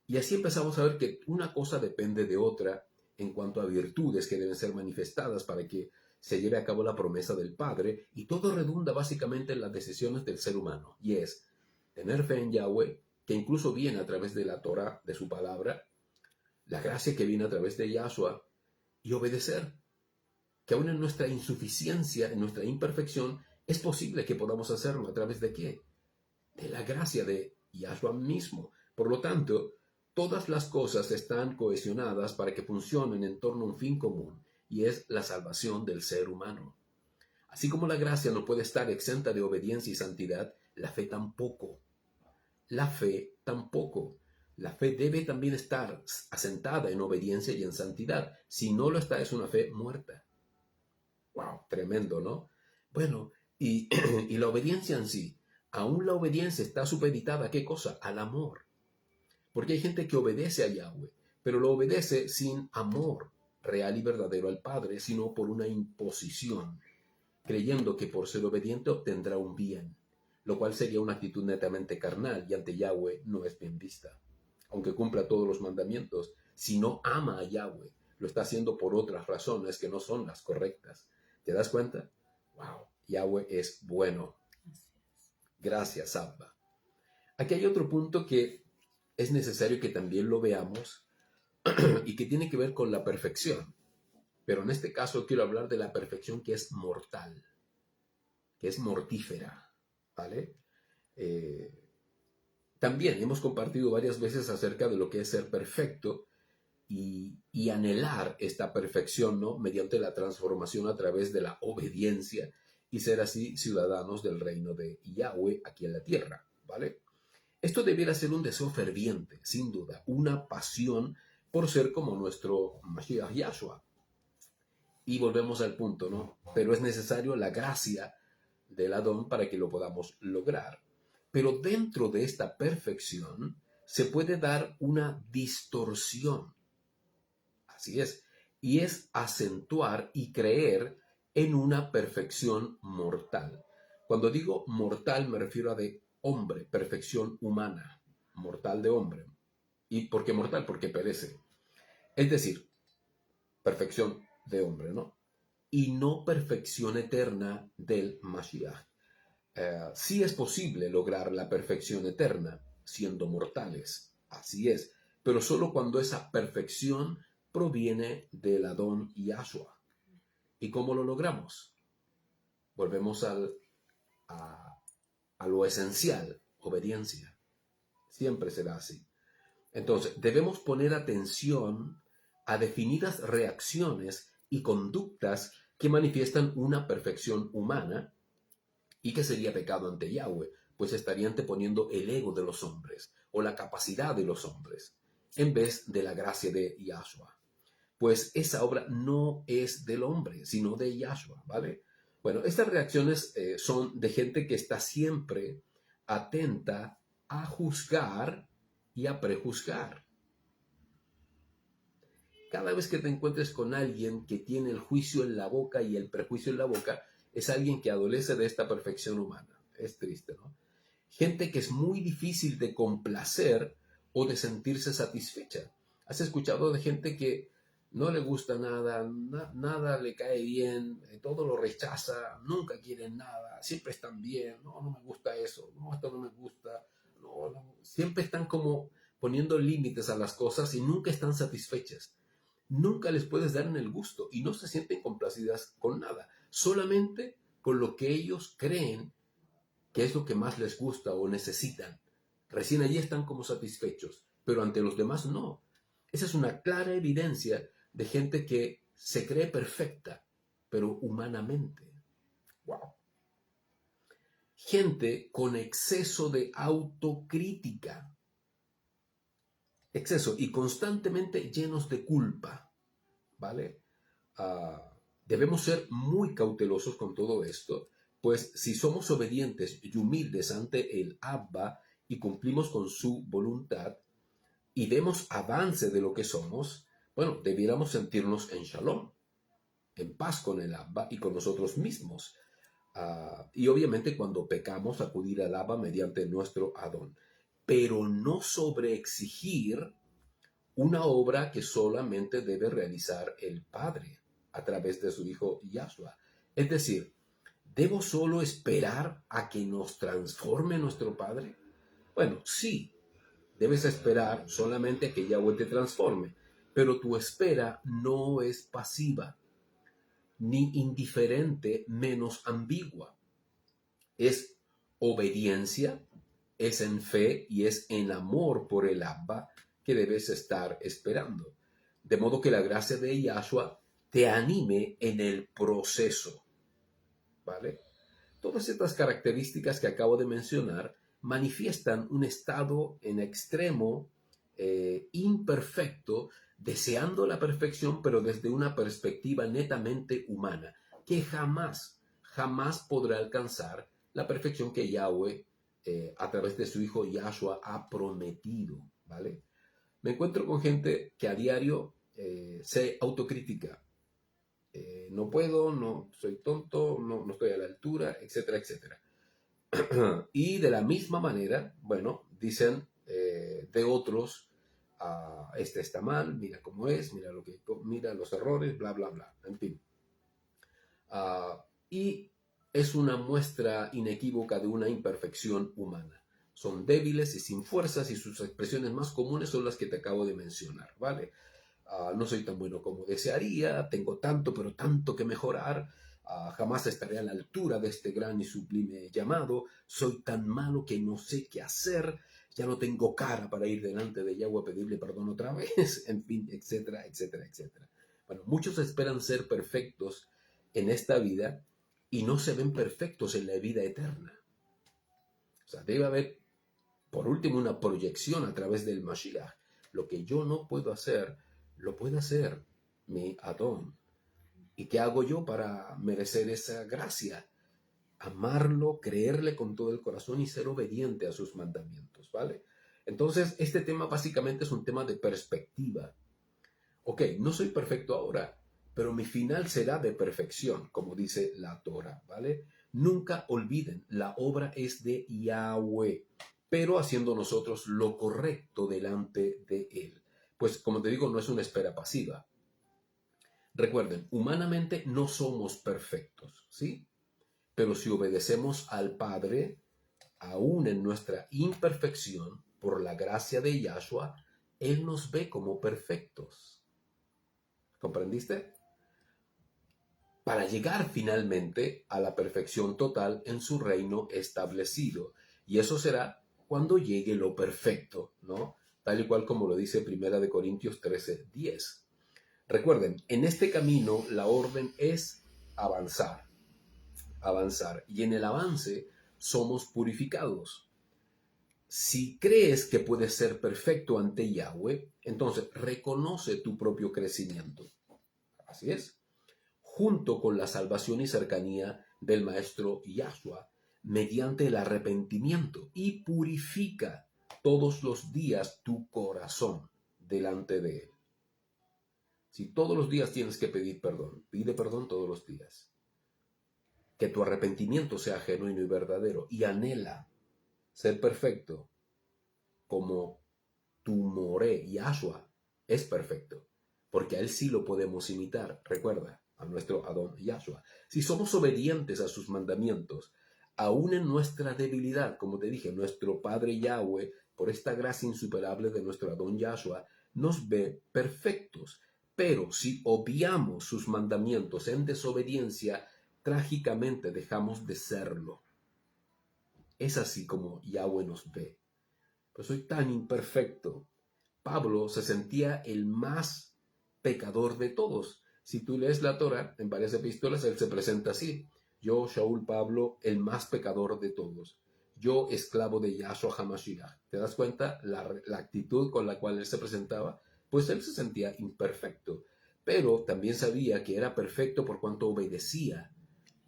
Y así empezamos a ver que una cosa depende de otra en cuanto a virtudes que deben ser manifestadas para que se lleve a cabo la promesa del Padre, y todo redunda básicamente en las decisiones del ser humano, y es tener fe en Yahweh, que incluso viene a través de la Torah, de su palabra, la gracia que viene a través de Yahshua, y obedecer, que aún en nuestra insuficiencia, en nuestra imperfección, es posible que podamos hacerlo a través de ¿qué? De la gracia de Yahshua mismo. Por lo tanto, todas las cosas están cohesionadas para que funcionen en torno a un fin común, y es la salvación del ser humano. Así como la gracia no puede estar exenta de obediencia y santidad, la fe tampoco. La fe tampoco. La fe debe también estar asentada en obediencia y en santidad. Si no lo está, es una fe muerta. ¡Wow! Tremendo, ¿no? Bueno, y la obediencia en sí. Aún la obediencia está supeditada ¿a qué cosa? Al amor. Porque hay gente que obedece a Yahweh, pero lo obedece sin amor real y verdadero al Padre, sino por una imposición, creyendo que por ser obediente obtendrá un bien, lo cual sería una actitud netamente carnal y ante Yahweh no es bien vista. Aunque cumpla todos los mandamientos, si no ama a Yahweh, lo está haciendo por otras razones que no son las correctas. ¿Te das cuenta? ¡Wow! Yahweh es bueno. Gracias, Abba. Aquí hay otro punto que es necesario que también lo veamos y que tiene que ver con la perfección. Pero en este caso quiero hablar de la perfección que es mortal, que es mortífera, ¿vale? También hemos compartido varias veces acerca de lo que es ser perfecto y anhelar esta perfección, ¿no? Mediante la transformación a través de la obediencia y ser así ciudadanos del reino de Yahweh aquí en la tierra, ¿vale? Esto debiera ser un deseo ferviente, sin duda, una pasión por ser como nuestro Mashiach Yahshua. Y volvemos al punto, ¿no? Pero es necesario la gracia del Adón para que lo podamos lograr. Pero dentro de esta perfección se puede dar una distorsión. Así es. Y es acentuar y creer en una perfección mortal. Cuando digo mortal me refiero a de hombre, perfección humana, mortal de hombre. ¿Y por qué mortal? Porque perece. Es decir, perfección de hombre, ¿no? Y no perfección eterna del Mashiach. Sí es posible lograr la perfección eterna siendo mortales, así es, pero solo cuando esa perfección proviene del Adón Yahshua. ¿Y cómo lo logramos? Volvemos a lo esencial, obediencia. Siempre será así. Entonces, debemos poner atención a definidas reacciones y conductas que manifiestan una perfección humana y que sería pecado ante Yahweh, pues estaría anteponiendo el ego de los hombres o la capacidad de los hombres en vez de la gracia de Yahshua. Pues esa obra no es del hombre, sino de Yahshua, ¿vale? Bueno, estas reacciones son de gente que está siempre atenta a juzgar y a prejuzgar. Cada vez que te encuentres con alguien que tiene el juicio en la boca y el prejuicio en la boca, es alguien que adolece de esta perfección humana. es triste, ¿no? Gente que es muy difícil de complacer o de sentirse satisfecha. ¿Has escuchado de gente que no le gusta nada, nada le cae bien, todo lo rechaza, nunca quieren nada, siempre están bien, no, no me gusta eso, no, esto no me gusta, no, no. Siempre están como poniendo límites a las cosas y nunca están satisfechas. Nunca les puedes dar en el gusto y no se sienten complacidas con nada, solamente con lo que ellos creen que es lo que más les gusta o necesitan. Recién allí están como satisfechos, pero ante los demás no. Esa es una clara evidencia de gente que se cree perfecta, pero humanamente. Wow. Gente con exceso de autocrítica. Exceso y constantemente llenos de culpa. ¿Vale? Debemos ser muy cautelosos con todo esto, pues si somos obedientes y humildes ante el Abba y cumplimos con su voluntad y vemos avance de lo que somos, bueno, debiéramos sentirnos en shalom, en paz con el Abba y con nosotros mismos. Y obviamente cuando pecamos, acudir al Abba mediante nuestro Adón. Pero no sobreexigir una obra que solamente debe realizar el Padre a través de su Hijo Yahshua. Es decir, ¿debo solo esperar a que nos transforme nuestro Padre? Bueno, sí, debes esperar solamente a que Yahweh te transforme, pero tu espera no es pasiva, ni indiferente, menos ambigua. Es obediencia, es en fe y es en amor por el Abba que debes estar esperando. De modo que la gracia de Yahshua te anime en el proceso. ¿Vale? Todas estas características que acabo de mencionar manifiestan un estado en extremo imperfecto, deseando la perfección, pero desde una perspectiva netamente humana, que jamás podrá alcanzar la perfección que Yahweh, a través de su Hijo Yahshua, ha prometido. ¿Vale? Me encuentro con gente que a diario se autocritica. No puedo, no soy tonto, no estoy a la altura, etcétera, etcétera. Y de la misma manera, bueno, dicen de otros, este está mal, mira cómo es, mira los errores, bla, bla, bla, en fin. Y es una muestra inequívoca de una imperfección humana. Son débiles y sin fuerzas y sus expresiones más comunes son las que te acabo de mencionar, ¿vale? No soy tan bueno como desearía, tengo tanto, pero tanto que mejorar, jamás estaré a la altura de este gran y sublime llamado, soy tan malo que no sé qué hacer, ya no tengo cara para ir delante de Yahweh a pedirle perdón otra vez, en fin, etcétera, etcétera, etcétera. Bueno, muchos esperan ser perfectos en esta vida y no se ven perfectos en la vida eterna. O sea, debe haber, por último, una proyección a través del Mashiach. Lo que yo no puedo hacer, lo puede hacer mi Adón. ¿Y qué hago yo para merecer esa gracia? Amarlo, creerle con todo el corazón y ser obediente a sus mandamientos, ¿vale? Entonces, este tema básicamente es un tema de perspectiva. Ok, no soy perfecto ahora, pero mi final será de perfección, como dice la Torah, ¿vale? Nunca olviden, la obra es de Yahweh, pero haciendo nosotros lo correcto delante de Él. Pues, como te digo, no es una espera pasiva. Recuerden, humanamente no somos perfectos, ¿sí? Pero si obedecemos al Padre, aún en nuestra imperfección, por la gracia de Yahshua, Él nos ve como perfectos. ¿Comprendiste? Para llegar finalmente a la perfección total en su reino establecido. Y eso será cuando llegue lo perfecto, ¿no? Tal y cual como lo dice 1 Corintios 13:10. Recuerden, en este camino la orden es avanzar. Y en el avance somos purificados. Si crees que puedes ser perfecto ante Yahweh, entonces reconoce tu propio crecimiento. Así es. Junto con la salvación y cercanía del Maestro Yahshua, mediante el arrepentimiento, y purifica todos los días tu corazón delante de Él. Si todos los días tienes que pedir perdón, pide perdón todos los días. que tu arrepentimiento sea genuino y verdadero y anhela ser perfecto como tu Moré, Yahshua, es perfecto, porque a él sí lo podemos imitar, recuerda, a nuestro Adón Yahshua. Si somos obedientes a sus mandamientos, aún en nuestra debilidad, como te dije, nuestro Padre Yahweh, por esta gracia insuperable de nuestro Adón Yahshua, nos ve perfectos. Pero si obviamos sus mandamientos en desobediencia, trágicamente dejamos de serlo. Es así como Yahweh nos ve. Pues soy tan imperfecto. Pablo se sentía el más pecador de todos. Si tú lees la Torah, en varias epístolas, él se presenta así. Yo, Shaul Pablo, el más pecador de todos. Yo, esclavo de Yahshua HaMashiach. ¿Te das cuenta la actitud con la cual él se presentaba? Pues él se sentía imperfecto, pero también sabía que era perfecto por cuanto obedecía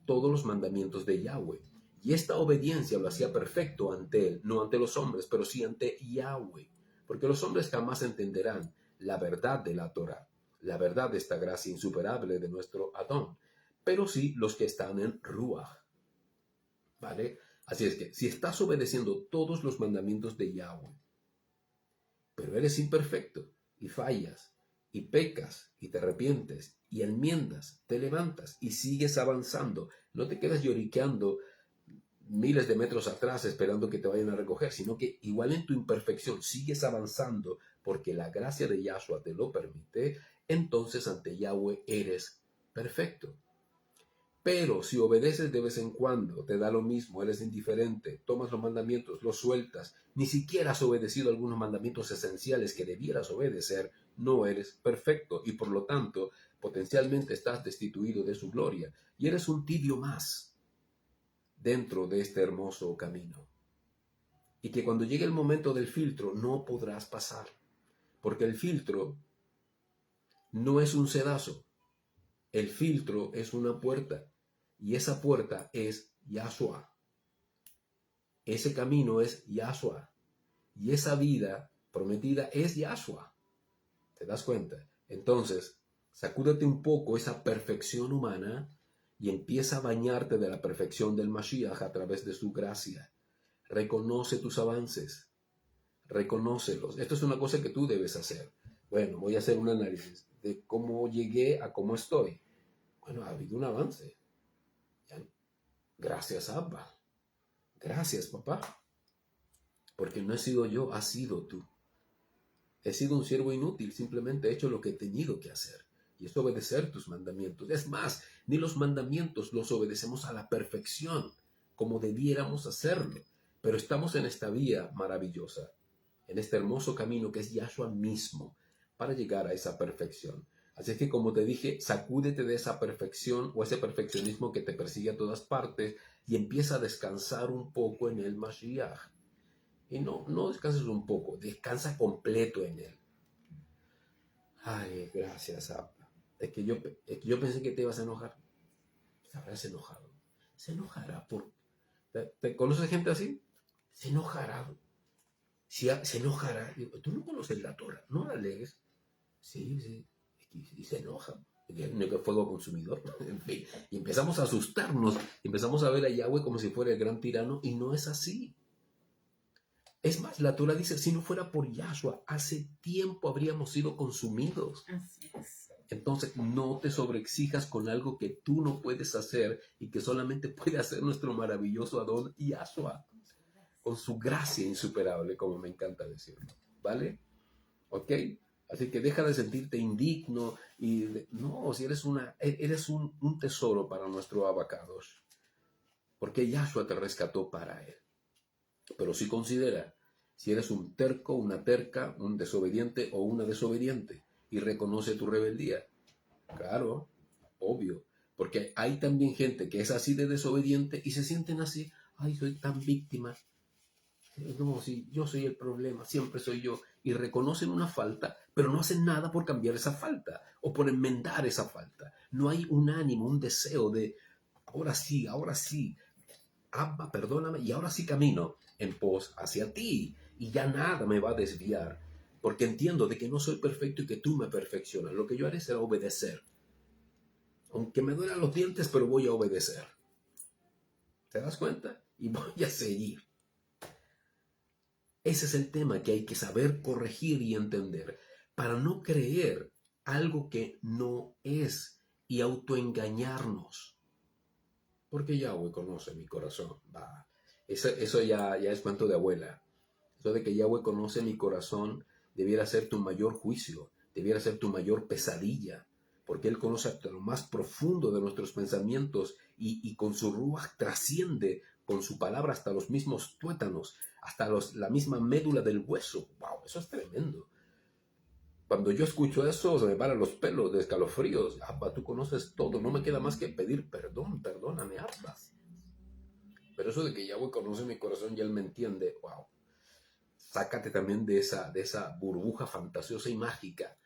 todos los mandamientos de Yahweh. Y esta obediencia lo hacía perfecto ante él, no ante los hombres, pero sí ante Yahweh. Porque los hombres jamás entenderán la verdad de la Torah, la verdad de esta gracia insuperable de nuestro Adón, pero sí los que están en Ruach. ¿Vale? Así es que si estás obedeciendo todos los mandamientos de Yahweh, pero eres imperfecto y fallas y pecas y te arrepientes y enmiendas, te levantas y sigues avanzando, no te quedas lloriqueando miles de metros atrás esperando que te vayan a recoger, sino que igual en tu imperfección sigues avanzando porque la gracia de Yahshua te lo permite, entonces ante Yahweh eres perfecto. Pero si obedeces de vez en cuando, te da lo mismo, eres indiferente, tomas los mandamientos, los sueltas, ni siquiera has obedecido algunos mandamientos esenciales que debieras obedecer, no eres perfecto y por lo tanto potencialmente estás destituido de su gloria y eres un tibio más dentro de este hermoso camino. Y que cuando llegue el momento del filtro no podrás pasar, porque el filtro no es un sedazo, el filtro es una puerta. Y esa puerta es Yahshua. Ese camino es Yahshua. Y esa vida prometida es Yahshua. ¿Te das cuenta? Entonces, sacúdete un poco esa perfección humana y empieza a bañarte de la perfección del Mashiach a través de su gracia. Reconoce tus avances. Reconócelos. Esto es una cosa que tú debes hacer. Bueno, voy a hacer un análisis de cómo llegué a cómo estoy. Bueno, ha habido un avance. Gracias, Abba. Gracias, papá. Porque no he sido yo, has sido tú. He sido un siervo inútil, simplemente he hecho lo que he tenido que hacer. Y es obedecer tus mandamientos. Es más, ni los mandamientos los obedecemos a la perfección, como debiéramos hacerlo. Pero estamos en esta vía maravillosa, en este hermoso camino que es Yahshua mismo, para llegar a esa perfección. Así que, como te dije, sacúdete de esa perfección o ese perfeccionismo que te persigue a todas partes y empieza a descansar un poco en el Mashiach. Y no descanses un poco, descansa completo en él. Ay, gracias, Abba. Es que yo pensé que te ibas a enojar. Te habrás enojado. Se enojará por... ¿Te conoces gente así? Se enojará. Se enojará. Tú no conoces la Torah, no la lees. Sí. Y se enoja. No que fuego consumidor. En fin. Y empezamos a asustarnos. Empezamos a ver a Yahweh como si fuera el gran tirano. Y no es así. Es más, la Torah dice, si no fuera por Yahshua, hace tiempo habríamos sido consumidos. Así es. Entonces, no te sobreexijas con algo que tú no puedes hacer y que solamente puede hacer nuestro maravilloso Adón Yahshua, con su gracia insuperable, como me encanta decirlo. ¿Vale? ¿Ok? Así que deja de sentirte indigno no, si eres un tesoro para nuestro Abacados, porque Yahshua te rescató para él. Pero sí considera si eres un terco, una terca, un desobediente o una desobediente y reconoce tu rebeldía. Claro, obvio, porque hay también gente que es así de desobediente y se sienten así, ay, soy tan víctima. No, sí, yo soy el problema, siempre soy yo. Y reconocen una falta, pero no hacen nada por cambiar esa falta o por enmendar esa falta. No hay un ánimo, un deseo de, ahora sí, Abba, perdóname, y ahora sí camino en pos hacia ti, y ya nada me va a desviar, porque entiendo de que no soy perfecto y que tú me perfeccionas. Lo que yo haré será obedecer. Aunque me duelan los dientes, pero voy a obedecer. ¿Te das cuenta? Y voy a seguir. Ese es el tema que hay que saber corregir y entender para no creer algo que no es y autoengañarnos. Porque Yahweh conoce mi corazón. Va. Eso ya es cuento de abuela. Eso de que Yahweh conoce mi corazón debiera ser tu mayor juicio, debiera ser tu mayor pesadilla, porque Él conoce hasta lo más profundo de nuestros pensamientos y con su ruaj trasciende con su palabra hasta los mismos tuétanos, hasta la misma médula del hueso. ¡Wow! Eso es tremendo. Cuando yo escucho eso, se me paran los pelos de escalofríos. Abba, tú conoces todo, no me queda más que pedir perdón, perdóname, Abba. Pero eso de que Yahweh conoce mi corazón y Él me entiende, wow. Sácate también de esa burbuja fantasiosa y mágica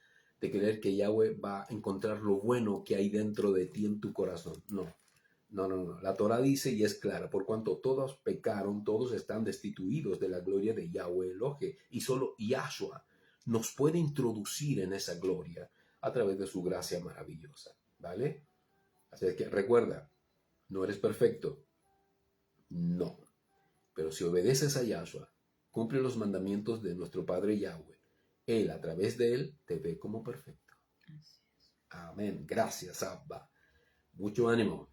de creer que Yahweh va a encontrar lo bueno que hay dentro de ti en tu corazón. No. La Torah dice y es clara, por cuanto todos pecaron, todos están destituidos de la gloria de Yahweh Elohe, y solo Yahshua nos puede introducir en esa gloria a través de su gracia maravillosa, ¿vale? Así es que recuerda, no eres perfecto, no, pero si obedeces a Yahshua, cumple los mandamientos de nuestro Padre Yahweh, Él a través de Él te ve como perfecto. Amén, gracias Abba, mucho ánimo.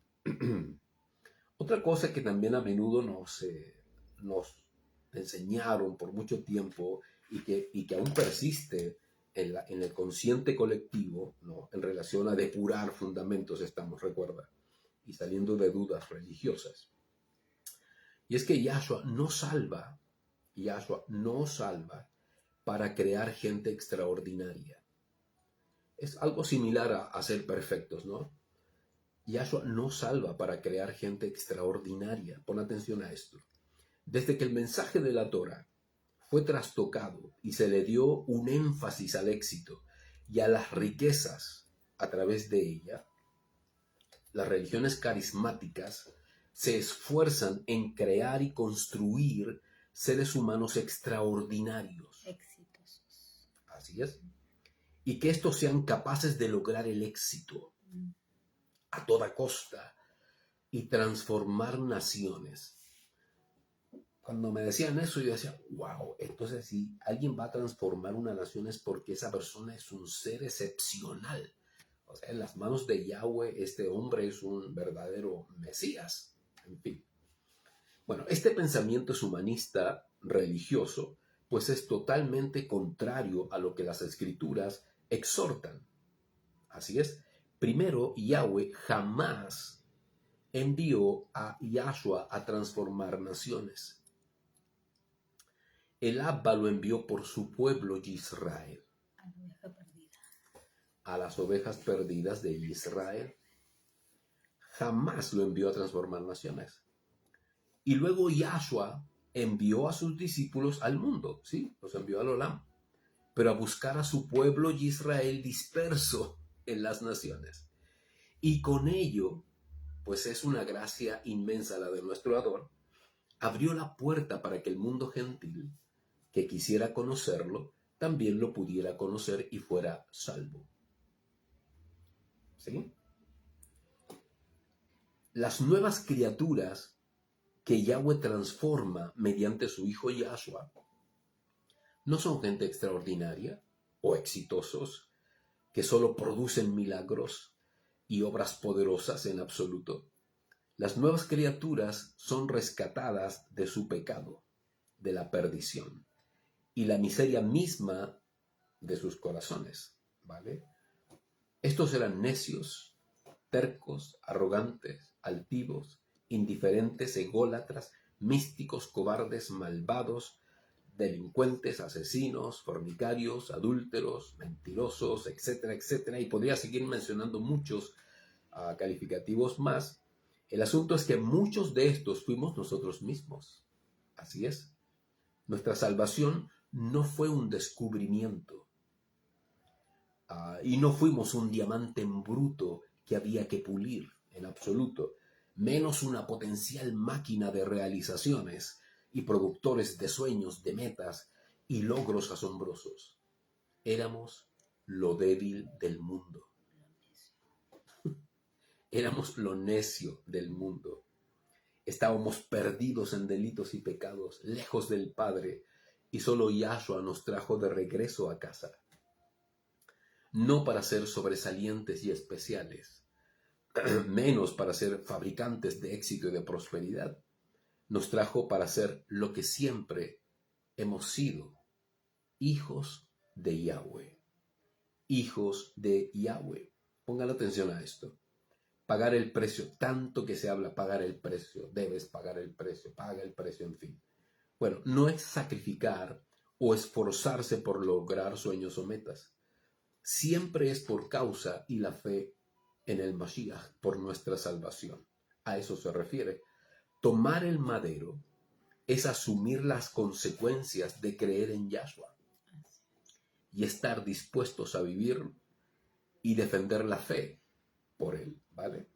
Otra cosa que también a menudo nos enseñaron por mucho tiempo y que aún persiste en el consciente colectivo, ¿no? En relación a depurar fundamentos, recuerda, y saliendo de dudas religiosas. Y es que Yahshua no salva para crear gente extraordinaria. Es algo similar a ser perfectos, ¿no? Yahshua no salva para crear gente extraordinaria. Pon atención a esto. Desde que el mensaje de la Torah fue trastocado y se le dio un énfasis al éxito y a las riquezas a través de ella, las religiones carismáticas se esfuerzan en crear y construir seres humanos extraordinarios. Exitosos. Así es. Y que estos sean capaces de lograr el éxito a toda costa y transformar naciones. Cuando me decían eso, yo decía, wow, entonces si alguien va a transformar una nación es porque esa persona es un ser excepcional. O sea, en las manos de Yahweh, este hombre es un verdadero Mesías. En fin. Bueno, este pensamiento es humanista religioso, pues es totalmente contrario a lo que las escrituras exhortan. Así es. Primero, Yahweh jamás envió a Yahshua a transformar naciones. El Abba lo envió por su pueblo Israel. A las ovejas perdidas de Israel. Jamás lo envió a transformar naciones. Y luego Yahshua envió a sus discípulos al mundo, ¿sí? Los envió al Olam, pero a buscar a su pueblo Israel disperso en las naciones. Y con ello, pues es una gracia inmensa la de nuestro Adón, abrió la puerta para que el mundo gentil que quisiera conocerlo, también lo pudiera conocer y fuera salvo. ¿Sí? Las nuevas criaturas que Yahweh transforma mediante su Hijo Yahshua no son gente extraordinaria o exitosos que solo producen milagros y obras poderosas en absoluto. Las nuevas criaturas son rescatadas de su pecado, de la perdición y la miseria misma de sus corazones, ¿vale? Estos eran necios, tercos, arrogantes, altivos, indiferentes, ególatras, místicos, cobardes, malvados, delincuentes, asesinos, fornicarios, adúlteros, mentirosos, etcétera, etcétera. Y podría seguir mencionando muchos calificativos más. El asunto es que muchos de estos fuimos nosotros mismos. Así es. Nuestra salvación no fue un descubrimiento. Y no fuimos un diamante en bruto que había que pulir en absoluto, menos una potencial máquina de realizaciones y productores de sueños, de metas y logros asombrosos. Éramos lo débil del mundo. Éramos lo necio del mundo. Estábamos perdidos en delitos y pecados, lejos del Padre, y solo Yahshua nos trajo de regreso a casa. No para ser sobresalientes y especiales, menos para ser fabricantes de éxito y de prosperidad. Nos trajo para ser lo que siempre hemos sido, hijos de Yahweh. Hijos de Yahweh. Pongan atención a esto. Pagar el precio, tanto que se habla, pagar el precio, debes pagar el precio, paga el precio, en fin. Bueno, no es sacrificar o esforzarse por lograr sueños o metas. Siempre es por causa y la fe en el Mashiach, por nuestra salvación. A eso se refiere. Tomar el madero es asumir las consecuencias de creer en Yahshua y estar dispuestos a vivir y defender la fe por él, ¿vale?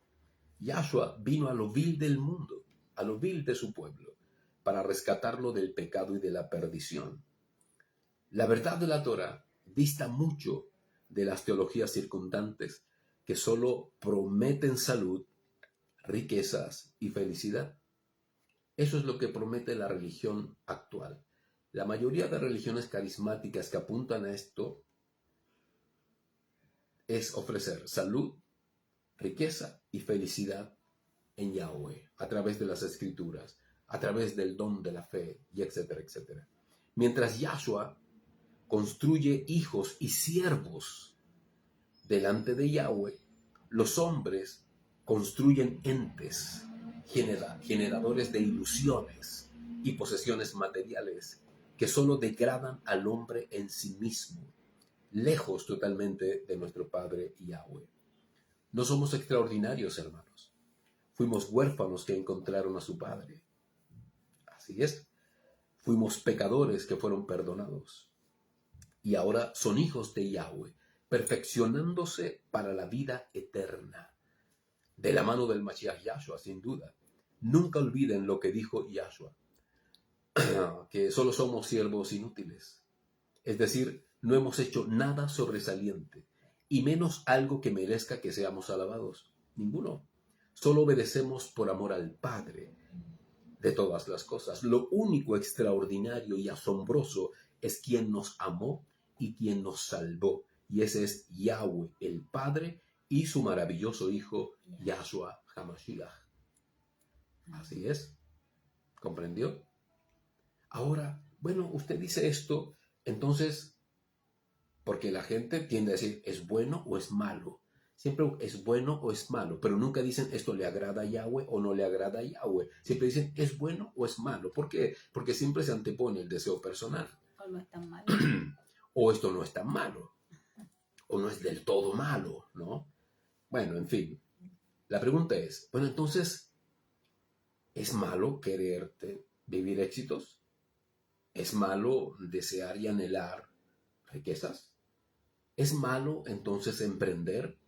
Yahshua vino a lo vil del mundo, a lo vil de su pueblo, para rescatarlo del pecado y de la perdición. La verdad de la Torah dista mucho de las teologías circundantes que solo prometen salud, riquezas y felicidad. Eso es lo que promete la religión actual. La mayoría de religiones carismáticas que apuntan a esto es ofrecer salud, riqueza y felicidad en Yahweh, a través de las escrituras, a través del don de la fe, y etcétera, etcétera. Mientras Yahshua construye hijos y siervos delante de Yahweh, los hombres construyen entes, generadores de ilusiones y posesiones materiales que solo degradan al hombre en sí mismo, lejos totalmente de nuestro Padre Yahweh. No somos extraordinarios, hermanos. Fuimos huérfanos que encontraron a su Padre. Así es. Fuimos pecadores que fueron perdonados. Y ahora son hijos de Yahweh, perfeccionándose para la vida eterna. De la mano del Mashiach Yahshua, sin duda. Nunca olviden lo que dijo Yahshua, que solo somos siervos inútiles. Es decir, no hemos hecho nada sobresaliente, y menos algo que merezca que seamos alabados. Ninguno. Solo obedecemos por amor al Padre de todas las cosas. Lo único extraordinario y asombroso es quien nos amó y quien nos salvó. Y ese es Yahweh, el Padre, y su maravilloso Hijo, Yahshua HaMashiach. Así es. ¿Comprendió? Ahora, bueno, usted dice esto, entonces, porque la gente tiende a decir, ¿es bueno o es malo? Siempre es bueno o es malo, pero nunca dicen esto le agrada a Yahweh o no le agrada a Yahweh. Siempre dicen, ¿es bueno o es malo? ¿Por qué? Porque siempre se antepone el deseo personal. O no es tan malo. O esto no es tan malo. O no es del todo malo, ¿no? Bueno, en fin. La pregunta es, bueno, entonces, ¿es malo quererte vivir éxitos? ¿Es malo desear y anhelar riquezas? ¿Es malo entonces emprender?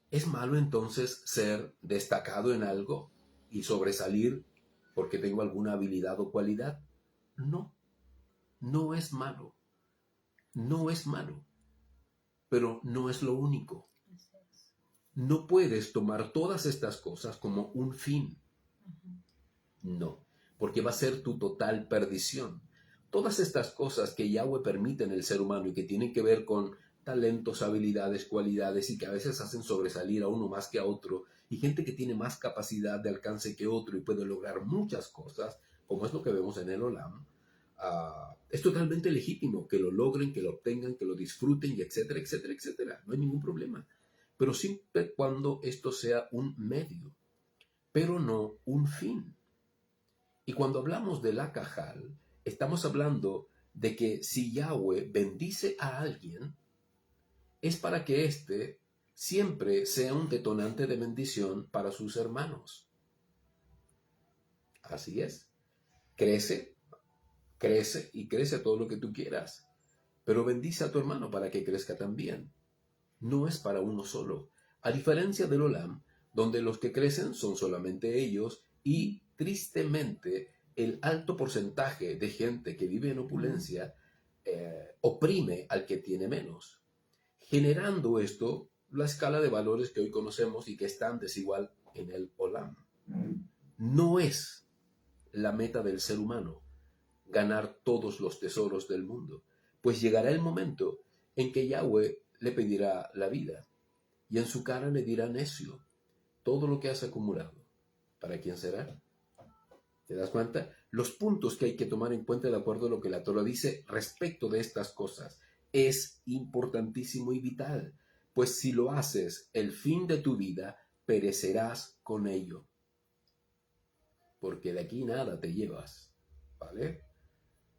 ¿Es malo entonces ser destacado en algo y sobresalir porque tengo alguna habilidad o cualidad? No, no es malo. No es malo. Pero no es lo único. No puedes tomar todas estas cosas como un fin. No, porque va a ser tu total perdición. Todas estas cosas que Yahweh permite en el ser humano y que tienen que ver con talentos, habilidades, cualidades y que a veces hacen sobresalir a uno más que a otro, y gente que tiene más capacidad de alcance que otro y puede lograr muchas cosas, como es lo que vemos en el Olam, es totalmente legítimo que lo logren, que lo obtengan, que lo disfruten, y etcétera, etcétera, etcétera. No hay ningún problema. Pero siempre cuando esto sea un medio, pero no un fin. Y cuando hablamos de la cajal, estamos hablando de que si Yahweh bendice a alguien, es para que éste siempre sea un detonante de bendición para sus hermanos. Así es. Crece, crece y crece todo lo que tú quieras. Pero bendice a tu hermano para que crezca también. No es para uno solo. A diferencia del Olam, donde los que crecen son solamente ellos y, tristemente, el alto porcentaje de gente que vive en opulencia oprime al que tiene menos, generando esto la escala de valores que hoy conocemos y que es tan desigual en el Olam. No es la meta del ser humano ganar todos los tesoros del mundo, pues llegará el momento en que Yahweh le pedirá la vida y en su cara le dirá: necio, todo lo que has acumulado, ¿para quién será? ¿Te das cuenta? Los puntos que hay que tomar en cuenta de acuerdo a lo que la Torah dice respecto de estas cosas es importantísimo y vital, pues si lo haces el fin de tu vida, perecerás con ello, porque de aquí nada te llevas, ¿vale?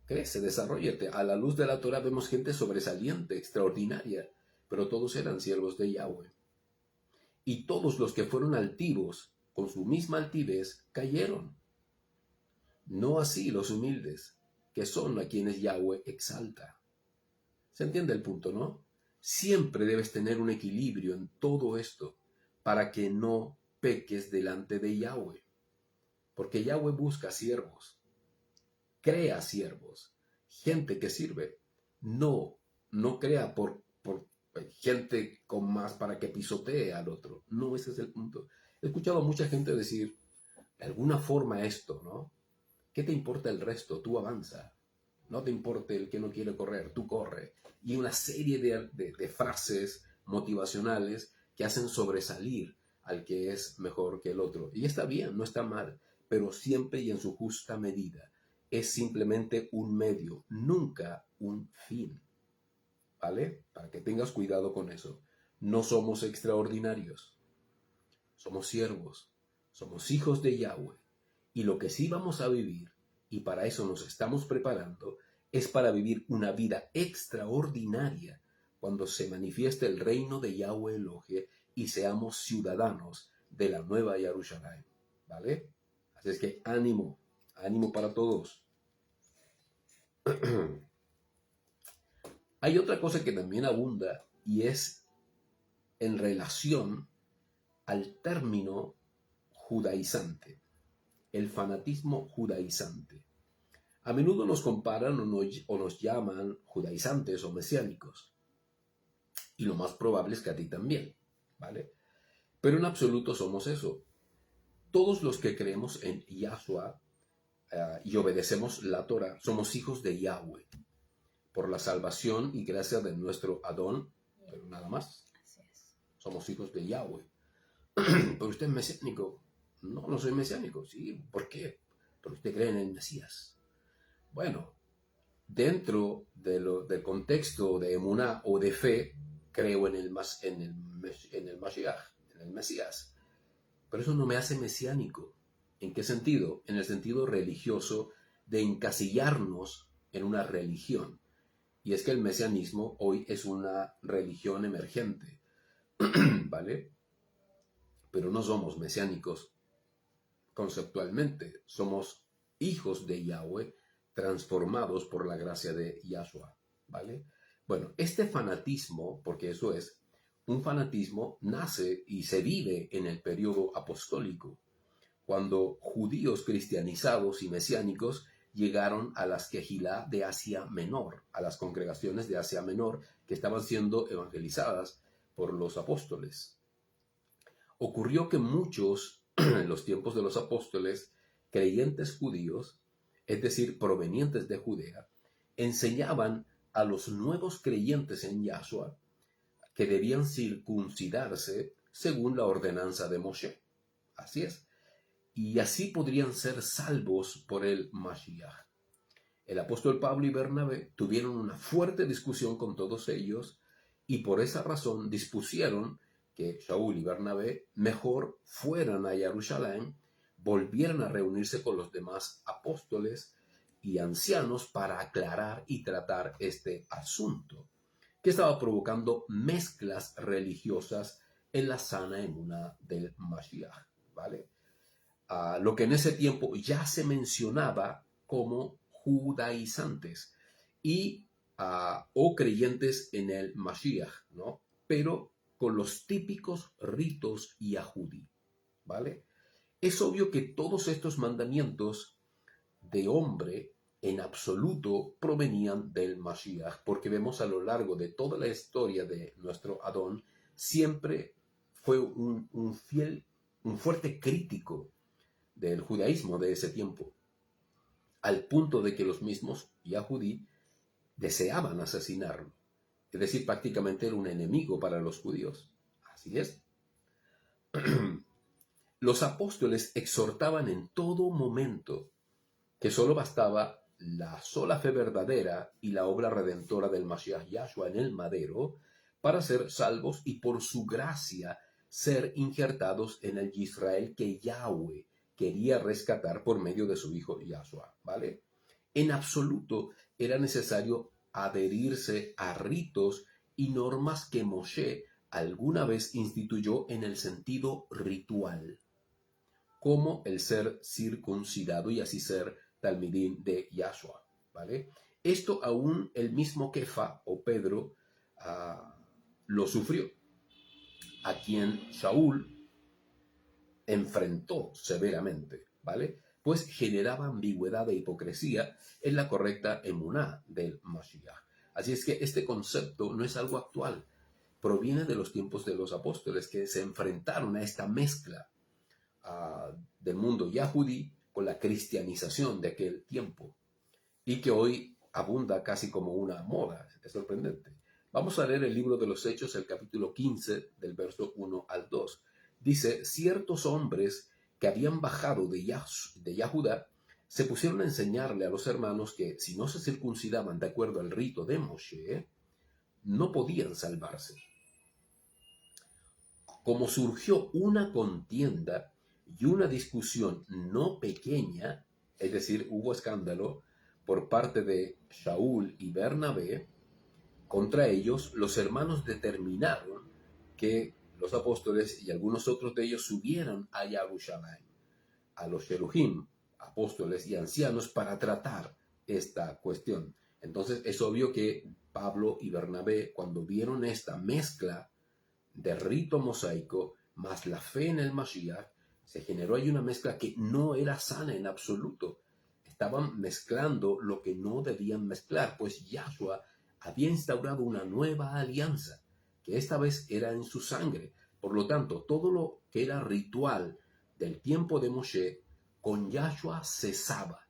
Crece, desarrollate. A la luz de la Torah vemos gente sobresaliente, extraordinaria, pero todos eran siervos de Yahweh. Y todos los que fueron altivos, con su misma altivez, cayeron. No así los humildes, que son a quienes Yahweh exalta. ¿Se entiende el punto, no? Siempre debes tener un equilibrio en todo esto para que no peques delante de Yahweh. Porque Yahweh busca siervos, crea siervos, gente que sirve. No crea por gente con más para que pisotee al otro. No, ese es el punto. He escuchado a mucha gente decir, de alguna forma esto, ¿no? ¿Qué te importa el resto? Tú avanza. No te importa el que no quiere correr, tú corre. Y una serie de frases motivacionales que hacen sobresalir al que es mejor que el otro. Y está bien, no está mal, pero siempre y en su justa medida. Es simplemente un medio, nunca un fin. ¿Vale? Para que tengas cuidado con eso. No somos extraordinarios. Somos siervos. Somos hijos de Yahweh. Y lo que sí vamos a vivir, y para eso nos estamos preparando, es para vivir una vida extraordinaria cuando se manifieste el reino de Yahweh Elohim y seamos ciudadanos de la nueva Jerusalén. ¿Vale? Así es que ánimo, ánimo para todos. Hay otra cosa que también abunda y es en relación al término judaizante, el fanatismo judaizante. A menudo nos comparan o nos llaman judaizantes o mesiánicos. Y lo más probable es que a ti también, ¿vale? Pero en absoluto somos eso. Todos los que creemos en Yahshua y obedecemos la Torah somos hijos de Yahweh, por la salvación y gracia de nuestro Adón, pero nada más. Somos hijos de Yahweh. ¿Pero usted es mesiánico? No, no soy mesiánico. Sí, ¿por qué? Porque usted cree en el Mesías. Bueno, dentro del contexto de emuná o de fe, creo en el Mashiach, en el Mesías. Pero eso no me hace mesiánico. ¿En qué sentido? En el sentido religioso de encasillarnos en una religión. Y es que el mesianismo hoy es una religión emergente, ¿vale? Pero no somos mesiánicos conceptualmente, somos hijos de Yahweh transformados por la gracia de Yahshua, ¿vale? Bueno, este fanatismo, porque eso es, un fanatismo nace y se vive en el periodo apostólico, cuando judíos cristianizados y mesiánicos llegaron a las Kehilá de Asia Menor, a las congregaciones de Asia Menor que estaban siendo evangelizadas por los apóstoles. Ocurrió que muchos, en los tiempos de los apóstoles, creyentes judíos, es decir, provenientes de Judea, enseñaban a los nuevos creyentes en Yahshua que debían circuncidarse según la ordenanza de Moshe. Así es. Y así podrían ser salvos por el Mashiach. El apóstol Pablo y Bernabé tuvieron una fuerte discusión con todos ellos y por esa razón dispusieron que Shaul y Bernabé mejor fueran a Jerusalén, volvieran a reunirse con los demás apóstoles y ancianos para aclarar y tratar este asunto, que estaba provocando mezclas religiosas en la sana emuná del Mashiach, ¿vale? Lo que en ese tiempo ya se mencionaba como judaizantes y o creyentes en el Mashiach, ¿no? Pero con los típicos ritos yahudí, ¿vale? Es obvio que todos estos mandamientos de hombre en absoluto provenían del Mashiach, porque vemos a lo largo de toda la historia de nuestro Adón, siempre fue un fuerte crítico del judaísmo de ese tiempo, al punto de que los mismos Yahudí deseaban asesinarlo. Es decir, prácticamente era un enemigo para los judíos. Así es. Los apóstoles exhortaban en todo momento que solo bastaba la sola fe verdadera y la obra redentora del Mashiach Yahshua en el madero para ser salvos y por su gracia ser injertados en el Israel que Yahweh quería rescatar por medio de su hijo Yahshua, ¿vale? En absoluto era necesario adherirse a ritos y normas que Moshe alguna vez instituyó en el sentido ritual, como el ser circuncidado y así ser talmidín de Yahshua, ¿vale? Esto aún el mismo Kefa o Pedro lo sufrió, a quien Shaul enfrentó severamente, ¿vale? Pues generaba ambigüedad e hipocresía en la correcta emuná del Mashiach. Así es que este concepto no es algo actual, proviene de los tiempos de los apóstoles que se enfrentaron a esta mezcla del mundo yahudí con la cristianización de aquel tiempo y que hoy abunda casi como una moda. Es sorprendente. Vamos a leer el libro de los Hechos, el capítulo 15, del verso 1 al 2. Dice, ciertos hombres que habían bajado de Yahudá se pusieron a enseñarle a los hermanos que si no se circuncidaban de acuerdo al rito de Moshe, no podían salvarse. Como surgió una contienda y una discusión no pequeña, es decir, hubo escándalo por parte de Shaul y Bernabé, contra ellos los hermanos determinaron que los apóstoles y algunos otros de ellos subieran a Jerusalén, a los Sheluhim, apóstoles y ancianos, para tratar esta cuestión. Entonces es obvio que Pablo y Bernabé, cuando vieron esta mezcla de rito mosaico más la fe en el Mashiach, se generó ahí una mezcla que no era sana en absoluto. Estaban mezclando lo que no debían mezclar, pues Yahshua había instaurado una nueva alianza, que esta vez era en su sangre. Por lo tanto, todo lo que era ritual del tiempo de Moshe, con Yahshua cesaba,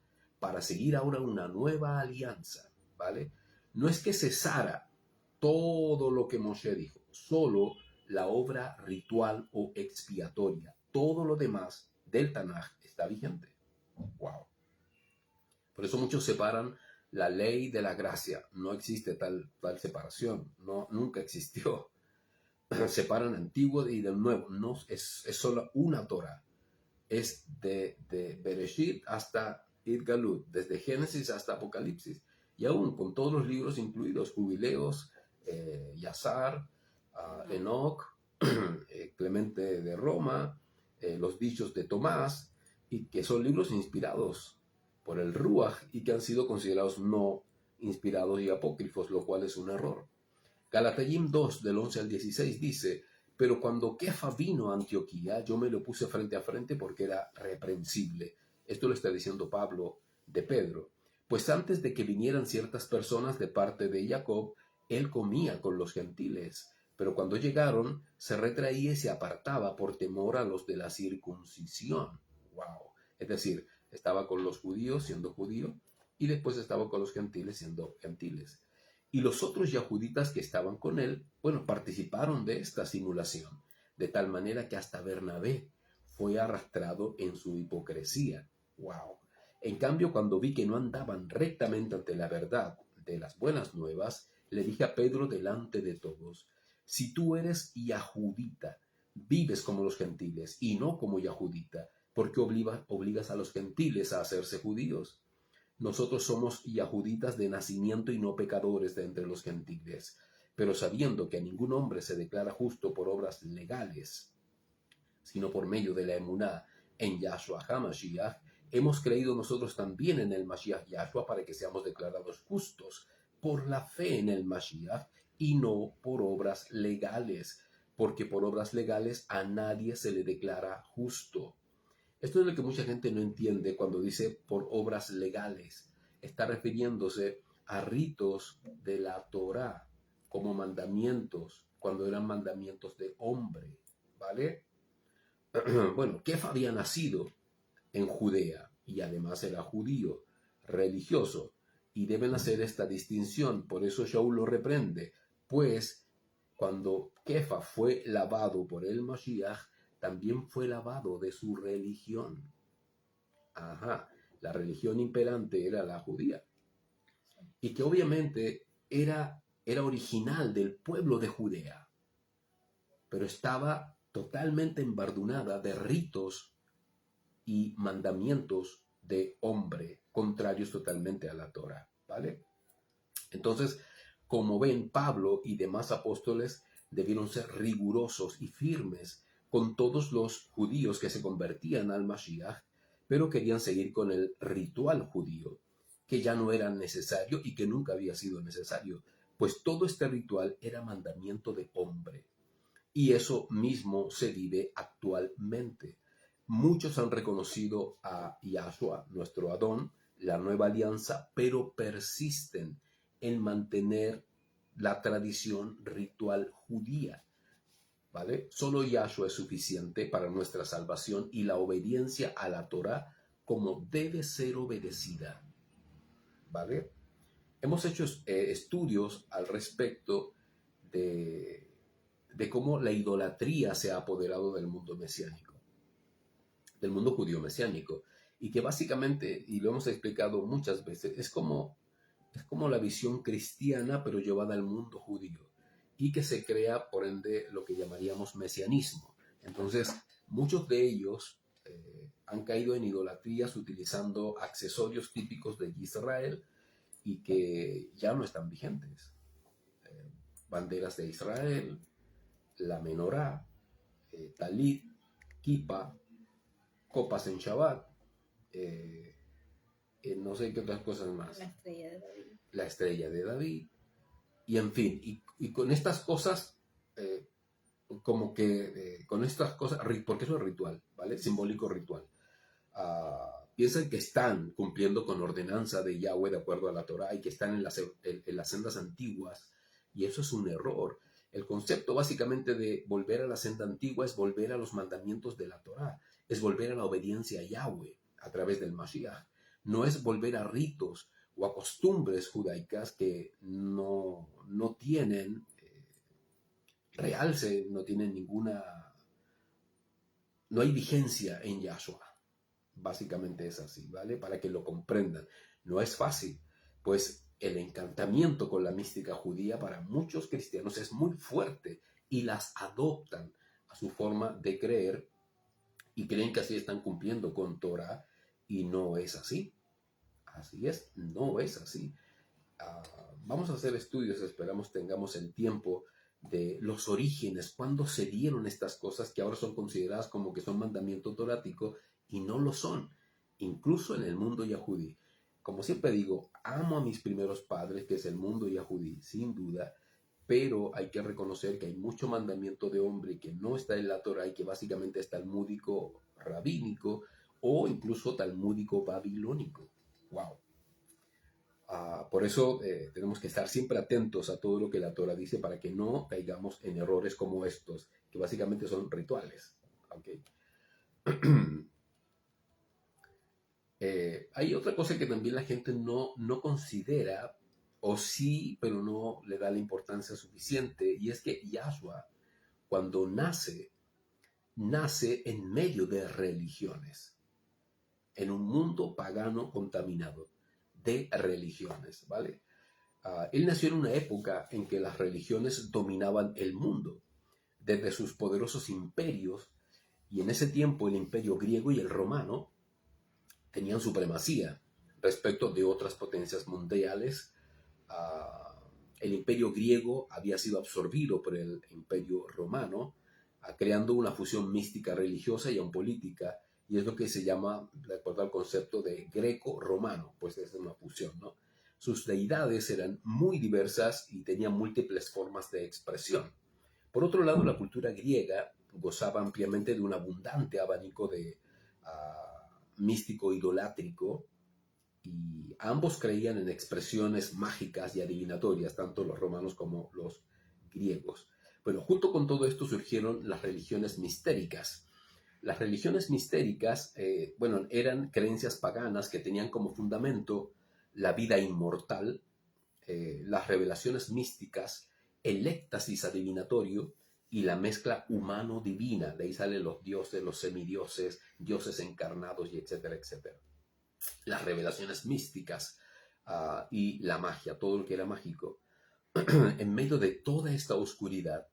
para seguir ahora una nueva alianza, ¿vale? No es que cesara todo lo que Moshe dijo, solo la obra ritual o expiatoria. Todo lo demás del Tanaj está vigente. Wow. Por eso muchos separan la ley de la gracia. No existe tal separación. No, nunca existió. Separan antiguo y del nuevo. No, es solo una Torah. Es de Bereshit hasta Idgalut, desde Génesis hasta Apocalipsis. Y aún con todos los libros incluidos, Jubileos, Yazar, Enoch, Clemente de Roma, los dichos de Tomás, y que son libros inspirados por el Ruach y que han sido considerados no inspirados y apócrifos, lo cual es un error. Galatayim 2, del 11 al 16 dice, pero cuando Kefa vino a Antioquía, yo me lo puse frente a frente porque era reprensible. Esto lo está diciendo Pablo de Pedro. Pues antes de que vinieran ciertas personas de parte de Jacob, él comía con los gentiles. Pero cuando llegaron, se retraía y se apartaba por temor a los de la circuncisión. ¡Wow! Es decir, estaba con los judíos siendo judío y después estaba con los gentiles siendo gentiles. Y los otros yahuditas que estaban con él, bueno, participaron de esta simulación, de tal manera que hasta Bernabé fue arrastrado en su hipocresía. ¡Wow! En cambio, cuando vi que no andaban rectamente ante la verdad de las buenas nuevas, le dije a Pedro delante de todos, si tú eres yahudita, vives como los gentiles y no como yahudita, ¿por qué obligas a los gentiles a hacerse judíos? Nosotros somos yahuditas de nacimiento y no pecadores de entre los gentiles, pero sabiendo que a ningún hombre se declara justo por obras legales, sino por medio de la emuná en Yahshua HaMashiach, hemos creído nosotros también en el Mashiach Yahshua para que seamos declarados justos por la fe en el Mashiach y no por obras legales, porque por obras legales a nadie se le declara justo. Esto es lo que mucha gente no entiende cuando dice por obras legales. Está refiriéndose a ritos de la Torá como mandamientos, cuando eran mandamientos de hombre, ¿vale? Bueno, Kefa había nacido en Judea y además era judío, religioso, y deben hacer esta distinción. Por eso Shaul lo reprende, pues cuando Kefa fue lavado por el Mashiach, también fue lavado de su religión. Ajá, la religión imperante era la judía, y que obviamente era original del pueblo de Judea, pero estaba totalmente embardunada de ritos y mandamientos de hombre, contrarios totalmente a la Torah, ¿vale? Entonces, como ven, Pablo y demás apóstoles debieron ser rigurosos y firmes con todos los judíos que se convertían al Mashiach, pero querían seguir con el ritual judío, que ya no era necesario y que nunca había sido necesario, pues todo este ritual era mandamiento de hombre. Y eso mismo se vive actualmente. Muchos han reconocido a Yahshua, nuestro Adón, la nueva alianza, pero persisten en mantener la tradición ritual judía, ¿vale? Solo Yahshua es suficiente para nuestra salvación y la obediencia a la Torah como debe ser obedecida, ¿vale? Hemos hecho estudios al respecto de cómo la idolatría se ha apoderado del mundo mesiánico, del mundo judío mesiánico, y que básicamente, y lo hemos explicado muchas veces, es como la visión cristiana pero llevada al mundo judío, y que se crea por ende lo que llamaríamos mesianismo. Entonces muchos de ellos han caído en idolatrías utilizando accesorios típicos de Israel y que ya no están vigentes. Banderas de Israel, la menorá, talit, kipa, copas en Shabbat, no sé qué otras cosas más. La estrella de David. La estrella de David. Y en fin, y con estas cosas, con estas cosas, porque eso es ritual, ¿vale? Simbólico ritual. Piensan que están cumpliendo con ordenanza de Yahweh de acuerdo a la Torah y que están en las sendas antiguas, y eso es un error. El concepto básicamente de volver a la senda antigua es volver a los mandamientos de la Torah, es volver a la obediencia a Yahweh a través del Mashiach. No es volver a ritos o a costumbres judaicas que no tienen realce, no tienen no hay vigencia en Yahshua. Básicamente es así, ¿vale? Para que lo comprendan. No es fácil, pues el encantamiento con la mística judía para muchos cristianos es muy fuerte y las adoptan a su forma de creer y creen que así están cumpliendo con Torah, y no es así. Así es, no es así. Vamos a hacer estudios, esperamos tengamos el tiempo, de los orígenes, cuándo se dieron estas cosas que ahora son consideradas como que son mandamiento torático y no lo son, incluso en el mundo yahudí. Como siempre digo, amo a mis primeros padres, que es el mundo yahudí, sin duda, pero hay que reconocer que hay mucho mandamiento de hombre que no está en la Torah y que básicamente es talmúdico rabínico o incluso talmúdico babilónico. ¡Wow! Por eso tenemos que estar siempre atentos a todo lo que la Torah dice para que no caigamos en errores como estos, que básicamente son rituales. ¿Okay? Hay otra cosa que también la gente no considera, o sí, pero no le da la importancia suficiente, y es que Yahshua, cuando nace en medio de religiones, en un mundo pagano contaminado de religiones, ¿vale? Él nació en una época en que las religiones dominaban el mundo, desde sus poderosos imperios, y en ese tiempo el imperio griego y el romano tenían supremacía respecto de otras potencias mundiales. El imperio griego había sido absorbido por el imperio romano, creando una fusión mística religiosa y aún política, y es lo que se llama, de acuerdo al concepto de greco-romano, pues es una fusión, ¿no? Sus deidades eran muy diversas y tenían múltiples formas de expresión. Por otro lado, la cultura griega gozaba ampliamente de un abundante abanico de místico idolátrico, y ambos creían en expresiones mágicas y adivinatorias, tanto los romanos como los griegos. Bueno, junto con todo esto surgieron las religiones mistéricas, Las religiones mistéricas, eran creencias paganas que tenían como fundamento la vida inmortal, las revelaciones místicas, el éxtasis adivinatorio y la mezcla humano-divina. De ahí salen los dioses, los semidioses, dioses encarnados y etcétera, etcétera. Las revelaciones místicas y la magia, todo lo que era mágico. En medio de toda esta oscuridad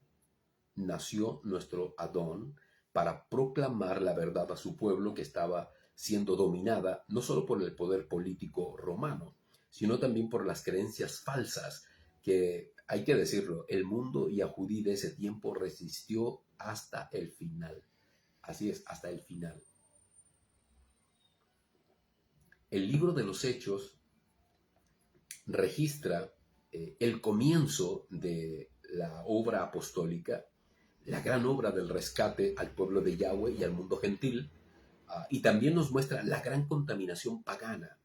nació nuestro Adón para proclamar la verdad a su pueblo que estaba siendo dominada no solo por el poder político romano, sino también por las creencias falsas que, hay que decirlo, el mundo yahudí de ese tiempo resistió hasta el final. Así es, hasta el final. El libro de los Hechos registra el comienzo de la obra apostólica, la gran obra del rescate al pueblo de Yahweh y al mundo gentil, y también nos muestra la gran contaminación pagana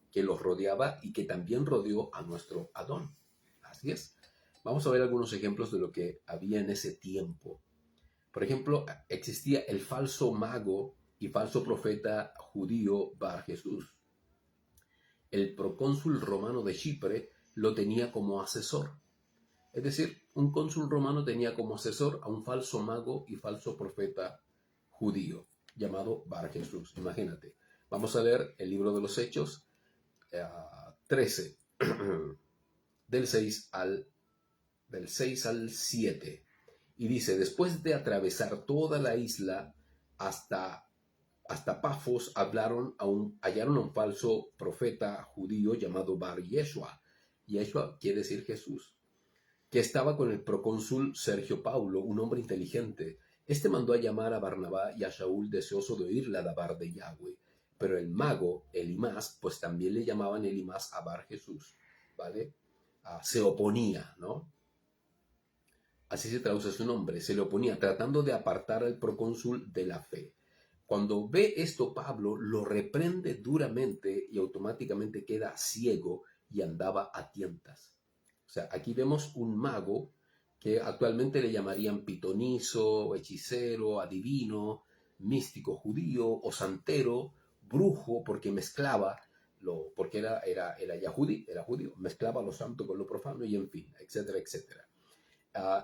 que los rodeaba y que también rodeó a nuestro Adón. Así es. Vamos a ver algunos ejemplos de lo que había en ese tiempo. Por ejemplo, existía el falso mago y falso profeta judío Bar Jesús. El procónsul romano de Chipre lo tenía como asesor. Es decir, un cónsul romano tenía como asesor a un falso mago y falso profeta judío llamado Bar Jesús. Imagínate. Vamos a leer el libro de los Hechos 13, del 6 al 7. Y dice, después de atravesar toda la isla hasta Pafos, hallaron a un falso profeta judío llamado Bar Yeshua. Yeshua quiere decir Jesús, que estaba con el procónsul Sergio Paulo, un hombre inteligente. Este mandó a llamar a Barnabá y a Shaul deseoso de oír la dabar de Yahweh. Pero el mago, Elimás, pues también le llamaban Elimás a Bar Jesús, ¿vale? Se oponía, ¿no? Así se traduce su nombre, se le oponía, tratando de apartar al procónsul de la fe. Cuando ve esto Pablo, lo reprende duramente y automáticamente queda ciego y andaba a tientas. O sea, aquí vemos un mago que actualmente le llamarían pitonizo, hechicero, adivino, místico judío o santero, brujo, porque mezclaba, porque era judío, mezclaba lo santo con lo profano y en fin, etcétera, etcétera.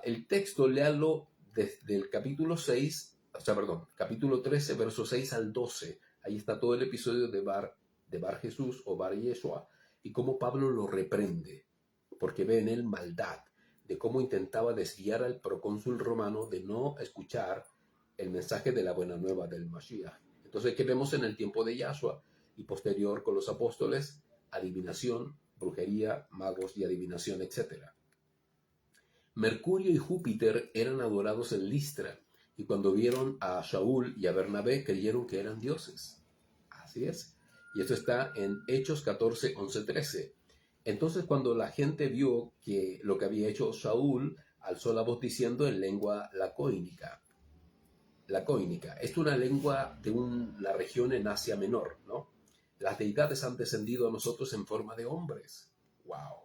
El texto, léalo desde el capítulo 6, capítulo 13, versos 6 al 12. Ahí está todo el episodio de Bar Jesús o Bar Yeshua y cómo Pablo lo reprende, porque ve en él maldad, de cómo intentaba desviar al procónsul romano de no escuchar el mensaje de la buena nueva del Mashiach. Entonces, ¿qué vemos en el tiempo de Yahshua y posterior con los apóstoles? Adivinación, brujería, magos y adivinación, etcétera. Mercurio y Júpiter eran adorados en Listra, y cuando vieron a Shaul y a Bernabé creyeron que eran dioses. Así es. Y esto está en Hechos 14, 11, 13. Entonces cuando la gente vio que lo que había hecho Shaul, alzó la voz diciendo en lengua lacónica. Lacónica. Es una lengua de una región en Asia Menor, ¿no? Las deidades han descendido a nosotros en forma de hombres. ¡Wow!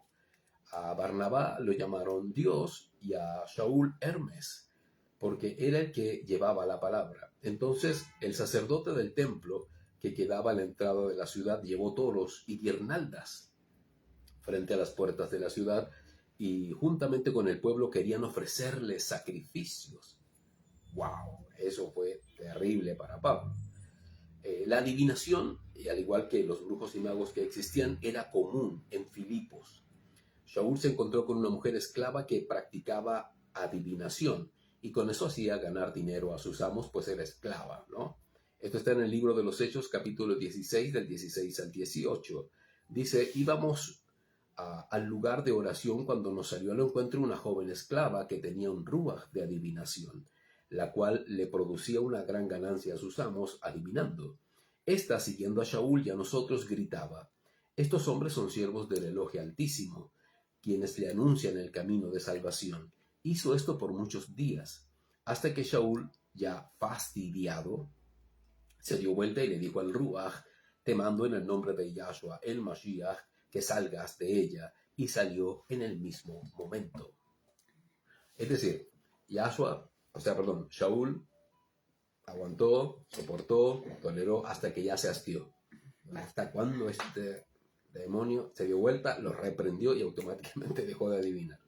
A Barnabá lo llamaron Dios y a Shaul Hermes, porque era el que llevaba la palabra. Entonces el sacerdote del templo, que quedaba a la entrada de la ciudad, llevó toros y guirnaldas frente a las puertas de la ciudad y juntamente con el pueblo querían ofrecerle sacrificios. ¡Wow! Eso fue terrible para Pablo. La adivinación, al igual que los brujos y magos que existían, era común en Filipos. Shaul se encontró con una mujer esclava que practicaba adivinación y con eso hacía ganar dinero a sus amos, pues era esclava, ¿no? Esto está en el libro de los Hechos, capítulo 16, del 16 al 18. Dice, íbamos al lugar de oración cuando nos salió al encuentro una joven esclava que tenía un ruaj de adivinación, la cual le producía una gran ganancia a sus amos adivinando. Esta, siguiendo a Shaul y a nosotros, gritaba, estos hombres son siervos del Elohe Altísimo, quienes le anuncian el camino de salvación. Hizo esto por muchos días, hasta que Shaul, ya fastidiado, se dio vuelta y le dijo al Ruach, te mando en el nombre de Yahshua, el Mashiach, que salgas de ella, y salió en el mismo momento. Es decir, Shaul Aguantó, soportó, toleró hasta que ya se hastió. Hasta cuando este demonio se dio vuelta, lo reprendió y automáticamente dejó de adivinar.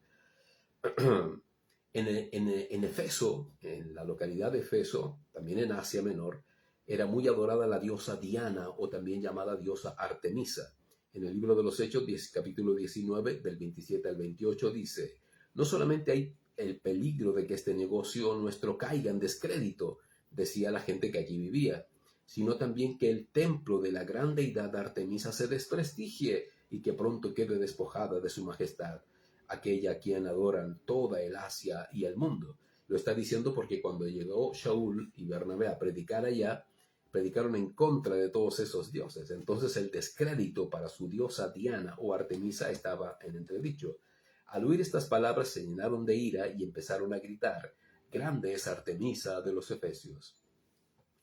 En Efeso, en la localidad de Efeso, también en Asia Menor, era muy adorada la diosa Diana, o también llamada diosa Artemisa. En el libro de los Hechos, capítulo 19, del 27 al 28, dice: no solamente hay el peligro de que este negocio nuestro caiga en descrédito, decía la gente que allí vivía, sino también que el templo de la gran deidad Artemisa se desprestigie y que pronto quede despojada de su majestad, aquella a quien adoran toda el Asia y el mundo. Lo está diciendo porque cuando llegó Shaul y Bernabé a predicar allá, predicaron en contra de todos esos dioses. Entonces el descrédito para su diosa Diana o Artemisa estaba en entredicho. Al oír estas palabras se llenaron de ira y empezaron a gritar: grande es Artemisa de los Efesios.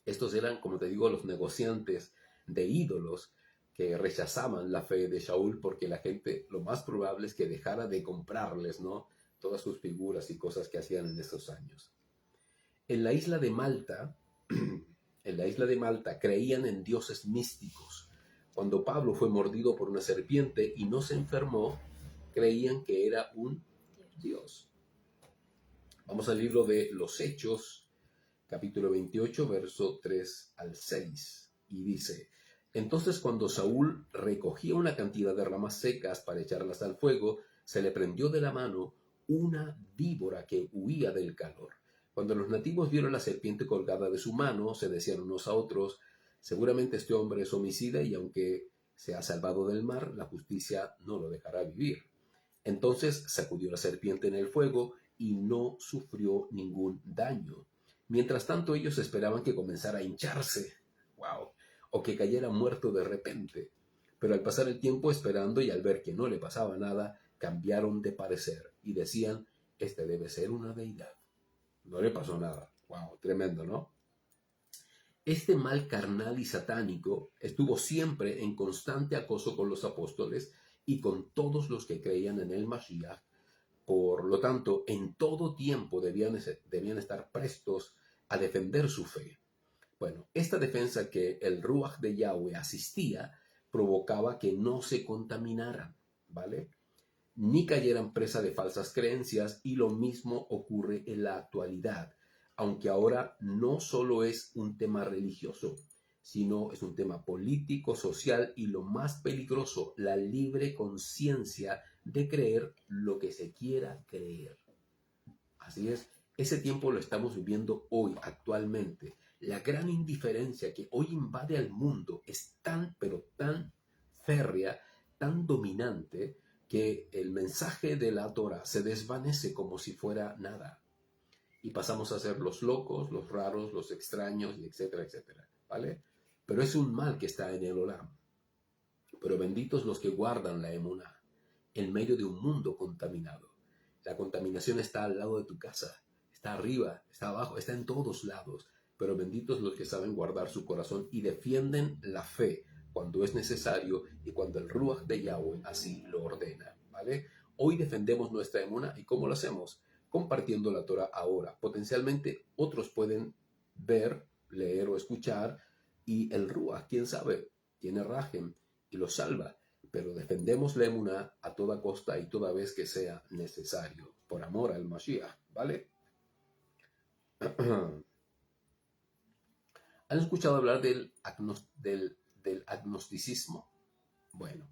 Estos eran, como te digo, los negociantes de ídolos que rechazaban la fe de Shaul, porque la gente lo más probable es que dejara de comprarles, ¿no?, todas sus figuras y cosas que hacían en esos años. En la isla de Malta, creían en dioses místicos. Cuando Pablo fue mordido por una serpiente y no se enfermó, creían que era un dios. Vamos al libro de los Hechos, capítulo 28, verso 3 al 6, y dice: entonces cuando Saúl recogía una cantidad de ramas secas para echarlas al fuego, se le prendió de la mano una víbora que huía del calor. Cuando los nativos vieron la serpiente colgada de su mano, se decían unos a otros: seguramente este hombre es homicida y aunque se ha salvado del mar, la justicia no lo dejará vivir. Entonces sacudió la serpiente en el fuego y no sufrió ningún daño. Mientras tanto, ellos esperaban que comenzara a hincharse, wow, o que cayera muerto de repente. Pero al pasar el tiempo esperando y al ver que no le pasaba nada, cambiaron de parecer y decían: este debe ser una deidad. No le pasó nada. Wow, tremendo, ¿no? Este mal carnal y satánico estuvo siempre en constante acoso con los apóstoles y con todos los que creían en el Mashiach. Por lo tanto, en todo tiempo debían estar prestos a defender su fe. Bueno, esta defensa que el Ruach de Yahweh asistía provocaba que no se contaminaran, ¿vale?, ni cayeran presa de falsas creencias, y lo mismo ocurre en la actualidad, aunque ahora no solo es un tema religioso, sino es un tema político, social y lo más peligroso, la libre conciencia de creer lo que se quiera creer. Así es, ese tiempo lo estamos viviendo hoy, actualmente. La gran indiferencia que hoy invade al mundo es tan, pero tan férrea, tan dominante, que el mensaje de la Torah se desvanece como si fuera nada. Y pasamos a ser los locos, los raros, los extraños, y etcétera, etcétera, ¿vale? Pero es un mal que está en el Olam. Pero benditos los que guardan la emuná en medio de un mundo contaminado. La contaminación está al lado de tu casa, está arriba, está abajo, está en todos lados. Pero benditos los que saben guardar su corazón y defienden la fe cuando es necesario y cuando el Ruach de Yahweh así lo ordena, ¿vale? Hoy defendemos nuestra emuná. ¿Y cómo lo hacemos? Compartiendo la Torah ahora. Potencialmente otros pueden ver, leer o escuchar, y el Ruach, quién sabe, tiene rajem y los salva. Pero defendemos la emuná a toda costa y toda vez que sea necesario, por amor al Mashiach, ¿vale? ¿Han escuchado hablar del agnosticismo? Bueno,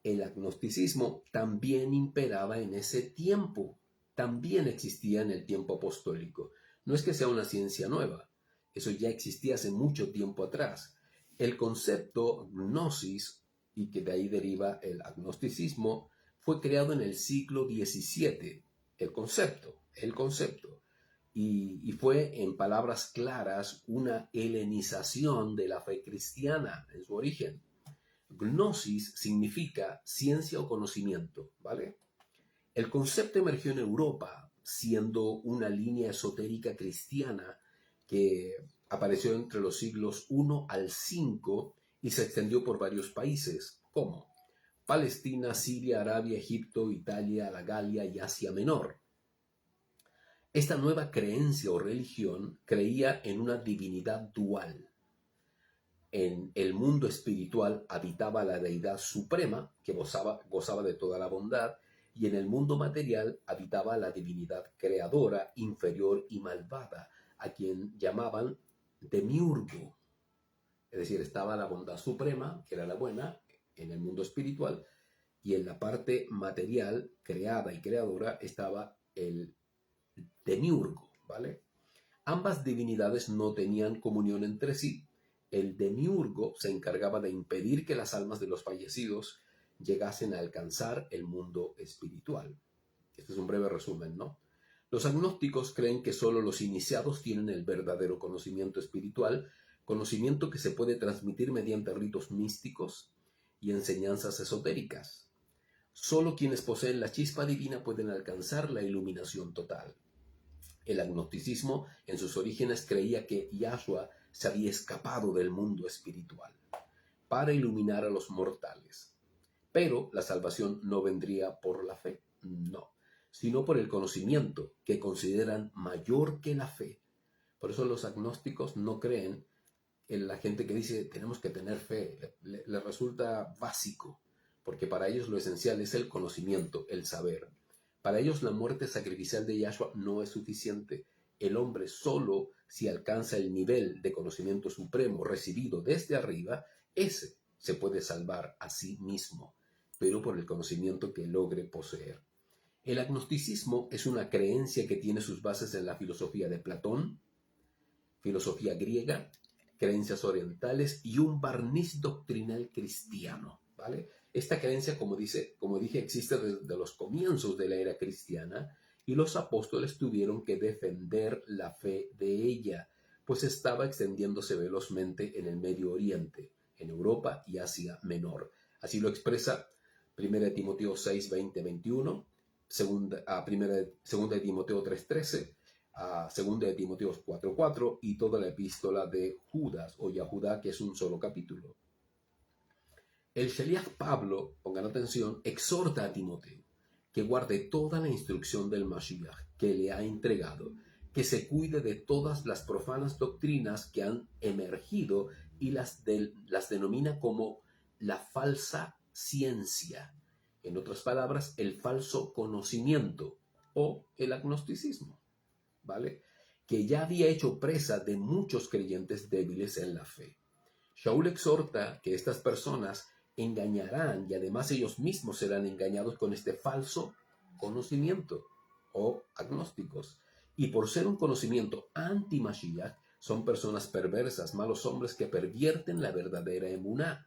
el agnosticismo también imperaba en ese tiempo, también existía en el tiempo apostólico. No es que sea una ciencia nueva, eso ya existía hace mucho tiempo atrás. El concepto gnosis, y que de ahí deriva el agnosticismo, fue creado en el siglo XVII, el concepto, y fue, en palabras claras, una helenización de la fe cristiana en su origen. Gnosis significa ciencia o conocimiento, ¿vale? El concepto emergió en Europa, siendo una línea esotérica cristiana que apareció entre los siglos I al V y se extendió por varios países, como Palestina, Siria, Arabia, Egipto, Italia, la Galia y Asia Menor. Esta nueva creencia o religión creía en una divinidad dual. En el mundo espiritual habitaba la deidad suprema, que gozaba de toda la bondad, y en el mundo material habitaba la divinidad creadora, inferior y malvada, a quien llamaban Demiurgo. Es decir, estaba la bondad suprema, que era la buena, en el mundo espiritual, y en la parte material, creada y creadora, estaba el Demiurgo, ¿vale? Ambas divinidades no tenían comunión entre sí. El Demiurgo se encargaba de impedir que las almas de los fallecidos llegasen a alcanzar el mundo espiritual. Este es un breve resumen, ¿no? Los agnósticos creen que solo los iniciados tienen el verdadero conocimiento espiritual, conocimiento que se puede transmitir mediante ritos místicos y enseñanzas esotéricas. Solo quienes poseen la chispa divina pueden alcanzar la iluminación total. El agnosticismo, en sus orígenes, creía que Yahshua se había escapado del mundo espiritual para iluminar a los mortales. Pero la salvación no vendría por la fe, no, sino por el conocimiento, que consideran mayor que la fe. Por eso los agnósticos no creen en la gente que dice tenemos que tener fe. Le resulta básico, porque para ellos lo esencial es el conocimiento, el saber. Para ellos la muerte sacrificial de Yahshua no es suficiente. El hombre solo, si alcanza el nivel de conocimiento supremo recibido desde arriba, ese se puede salvar a sí mismo, pero por el conocimiento que logre poseer. El agnosticismo es una creencia que tiene sus bases en la filosofía de Platón, filosofía griega, creencias orientales y un barniz doctrinal cristiano, ¿vale? Esta creencia, como dije, existe desde los comienzos de la era cristiana y los apóstoles tuvieron que defender la fe de ella, pues estaba extendiéndose velozmente en el Medio Oriente, en Europa y Asia Menor. Así lo expresa 1 Timoteo 6, 20, 21, 2 de Timoteo 3, 13, a 2 de Timoteo 4, 4 y toda la epístola de Judas o Yahudá, que es un solo capítulo. El Sheliach Pablo, pongan atención, exhorta a Timoteo que guarde toda la instrucción del Mashiach que le ha entregado, que se cuide de todas las profanas doctrinas que han emergido y las denomina como la falsa ciencia. En otras palabras, el falso conocimiento o el agnosticismo, ¿vale? Que ya había hecho presa de muchos creyentes débiles en la fe. Shaul exhorta que estas personas engañarán y además ellos mismos serán engañados con este falso conocimiento o agnósticos. Y por ser un conocimiento anti-Mashiach, son personas perversas, malos hombres que pervierten la verdadera emuná.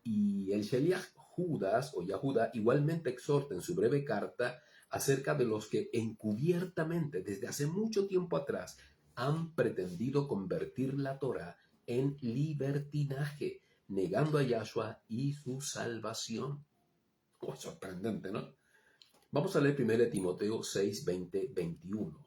Y el Sheliach Judas o Yahudá igualmente exhorta en su breve carta acerca de los que encubiertamente, desde hace mucho tiempo atrás, han pretendido convertir la Torá en libertinaje, negando a Yahshua y su salvación. Oh, sorprendente, ¿no? Vamos a leer 1 Timoteo 6, 20, 21.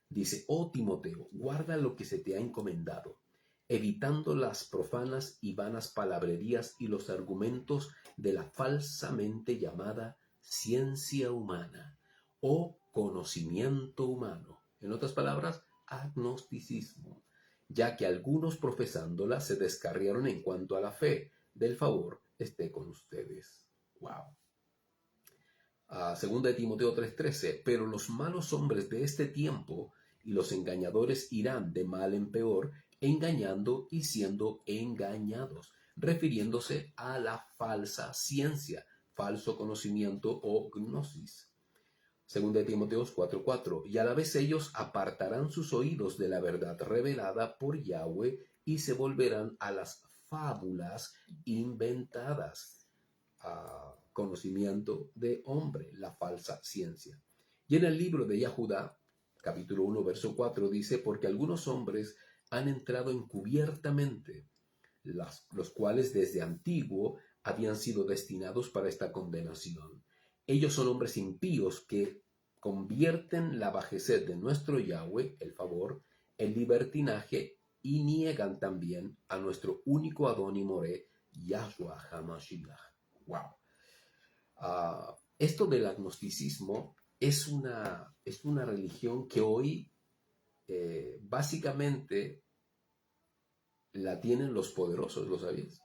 Dice, oh Timoteo, guarda lo que se te ha encomendado, evitando las profanas y vanas palabrerías y los argumentos de la falsamente llamada ciencia humana o conocimiento humano. En otras palabras, agnosticismo, ya que algunos profesándola se descarriaron en cuanto a la fe. Del favor esté con ustedes. Wow. 2 de Timoteo 3:13, pero los malos hombres de este tiempo y los engañadores irán de mal en peor, engañando y siendo engañados, refiriéndose a la falsa ciencia, falso conocimiento o gnosis. 2 de Timoteo 4:4, y a la vez ellos apartarán sus oídos de la verdad revelada por Yahweh y se volverán a las fábulas inventadas. Conocimiento de hombre, la falsa ciencia. Y en el libro de Yahudá, capítulo 1, verso 4, dice, porque algunos hombres han entrado encubiertamente, los cuales desde antiguo habían sido destinados para esta condenación. Ellos son hombres impíos que convierten la bajezez de nuestro Yahweh, el favor, en libertinaje y niegan también a nuestro único Adón y Moré, Yahshua HaMashiach. Wow. Esto del agnosticismo es una religión que hoy básicamente la tienen los poderosos, ¿lo sabías?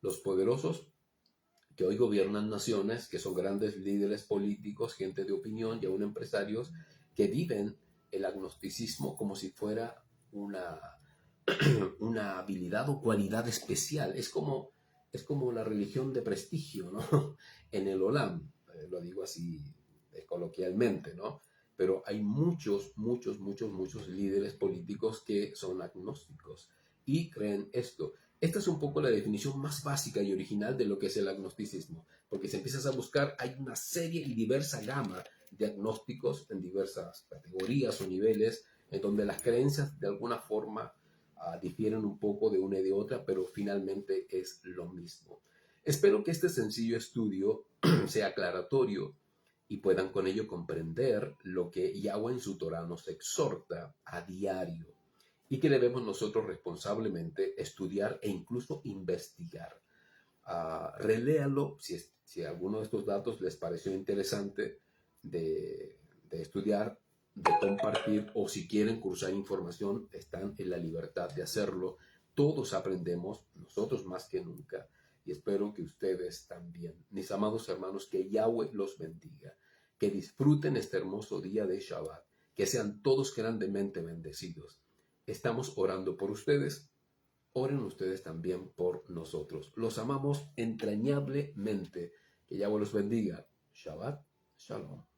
Los poderosos que hoy gobiernan naciones, que son grandes líderes políticos, gente de opinión y aún empresarios, que viven el agnosticismo como si fuera una, una habilidad o cualidad especial. Es como la religión de prestigio, ¿no? En el Olam, lo digo así coloquialmente, ¿no? Pero hay muchos líderes políticos que son agnósticos y creen esto. Esta es un poco la definición más básica y original de lo que es el agnosticismo, porque si empiezas a buscar, hay una serie y diversa gama de agnósticos en diversas categorías o niveles, en donde las creencias de alguna forma difieren un poco de una y de otra, pero finalmente es lo mismo. Espero que este sencillo estudio sea aclaratorio y puedan con ello comprender lo que Yahweh en su Torah nos exhorta a diario y que debemos nosotros responsablemente estudiar e incluso investigar. Reléalo si alguno de estos datos les pareció interesante de estudiar, de compartir, o si quieren cursar información, están en la libertad de hacerlo. Todos aprendemos, nosotros más que nunca, y espero que ustedes también. Mis amados hermanos, que Yahweh los bendiga, que disfruten este hermoso día de Shabbat, que sean todos grandemente bendecidos. Estamos orando por ustedes. Oren ustedes también por nosotros. Los amamos entrañablemente. Que Yahweh los bendiga. Shabbat Shalom.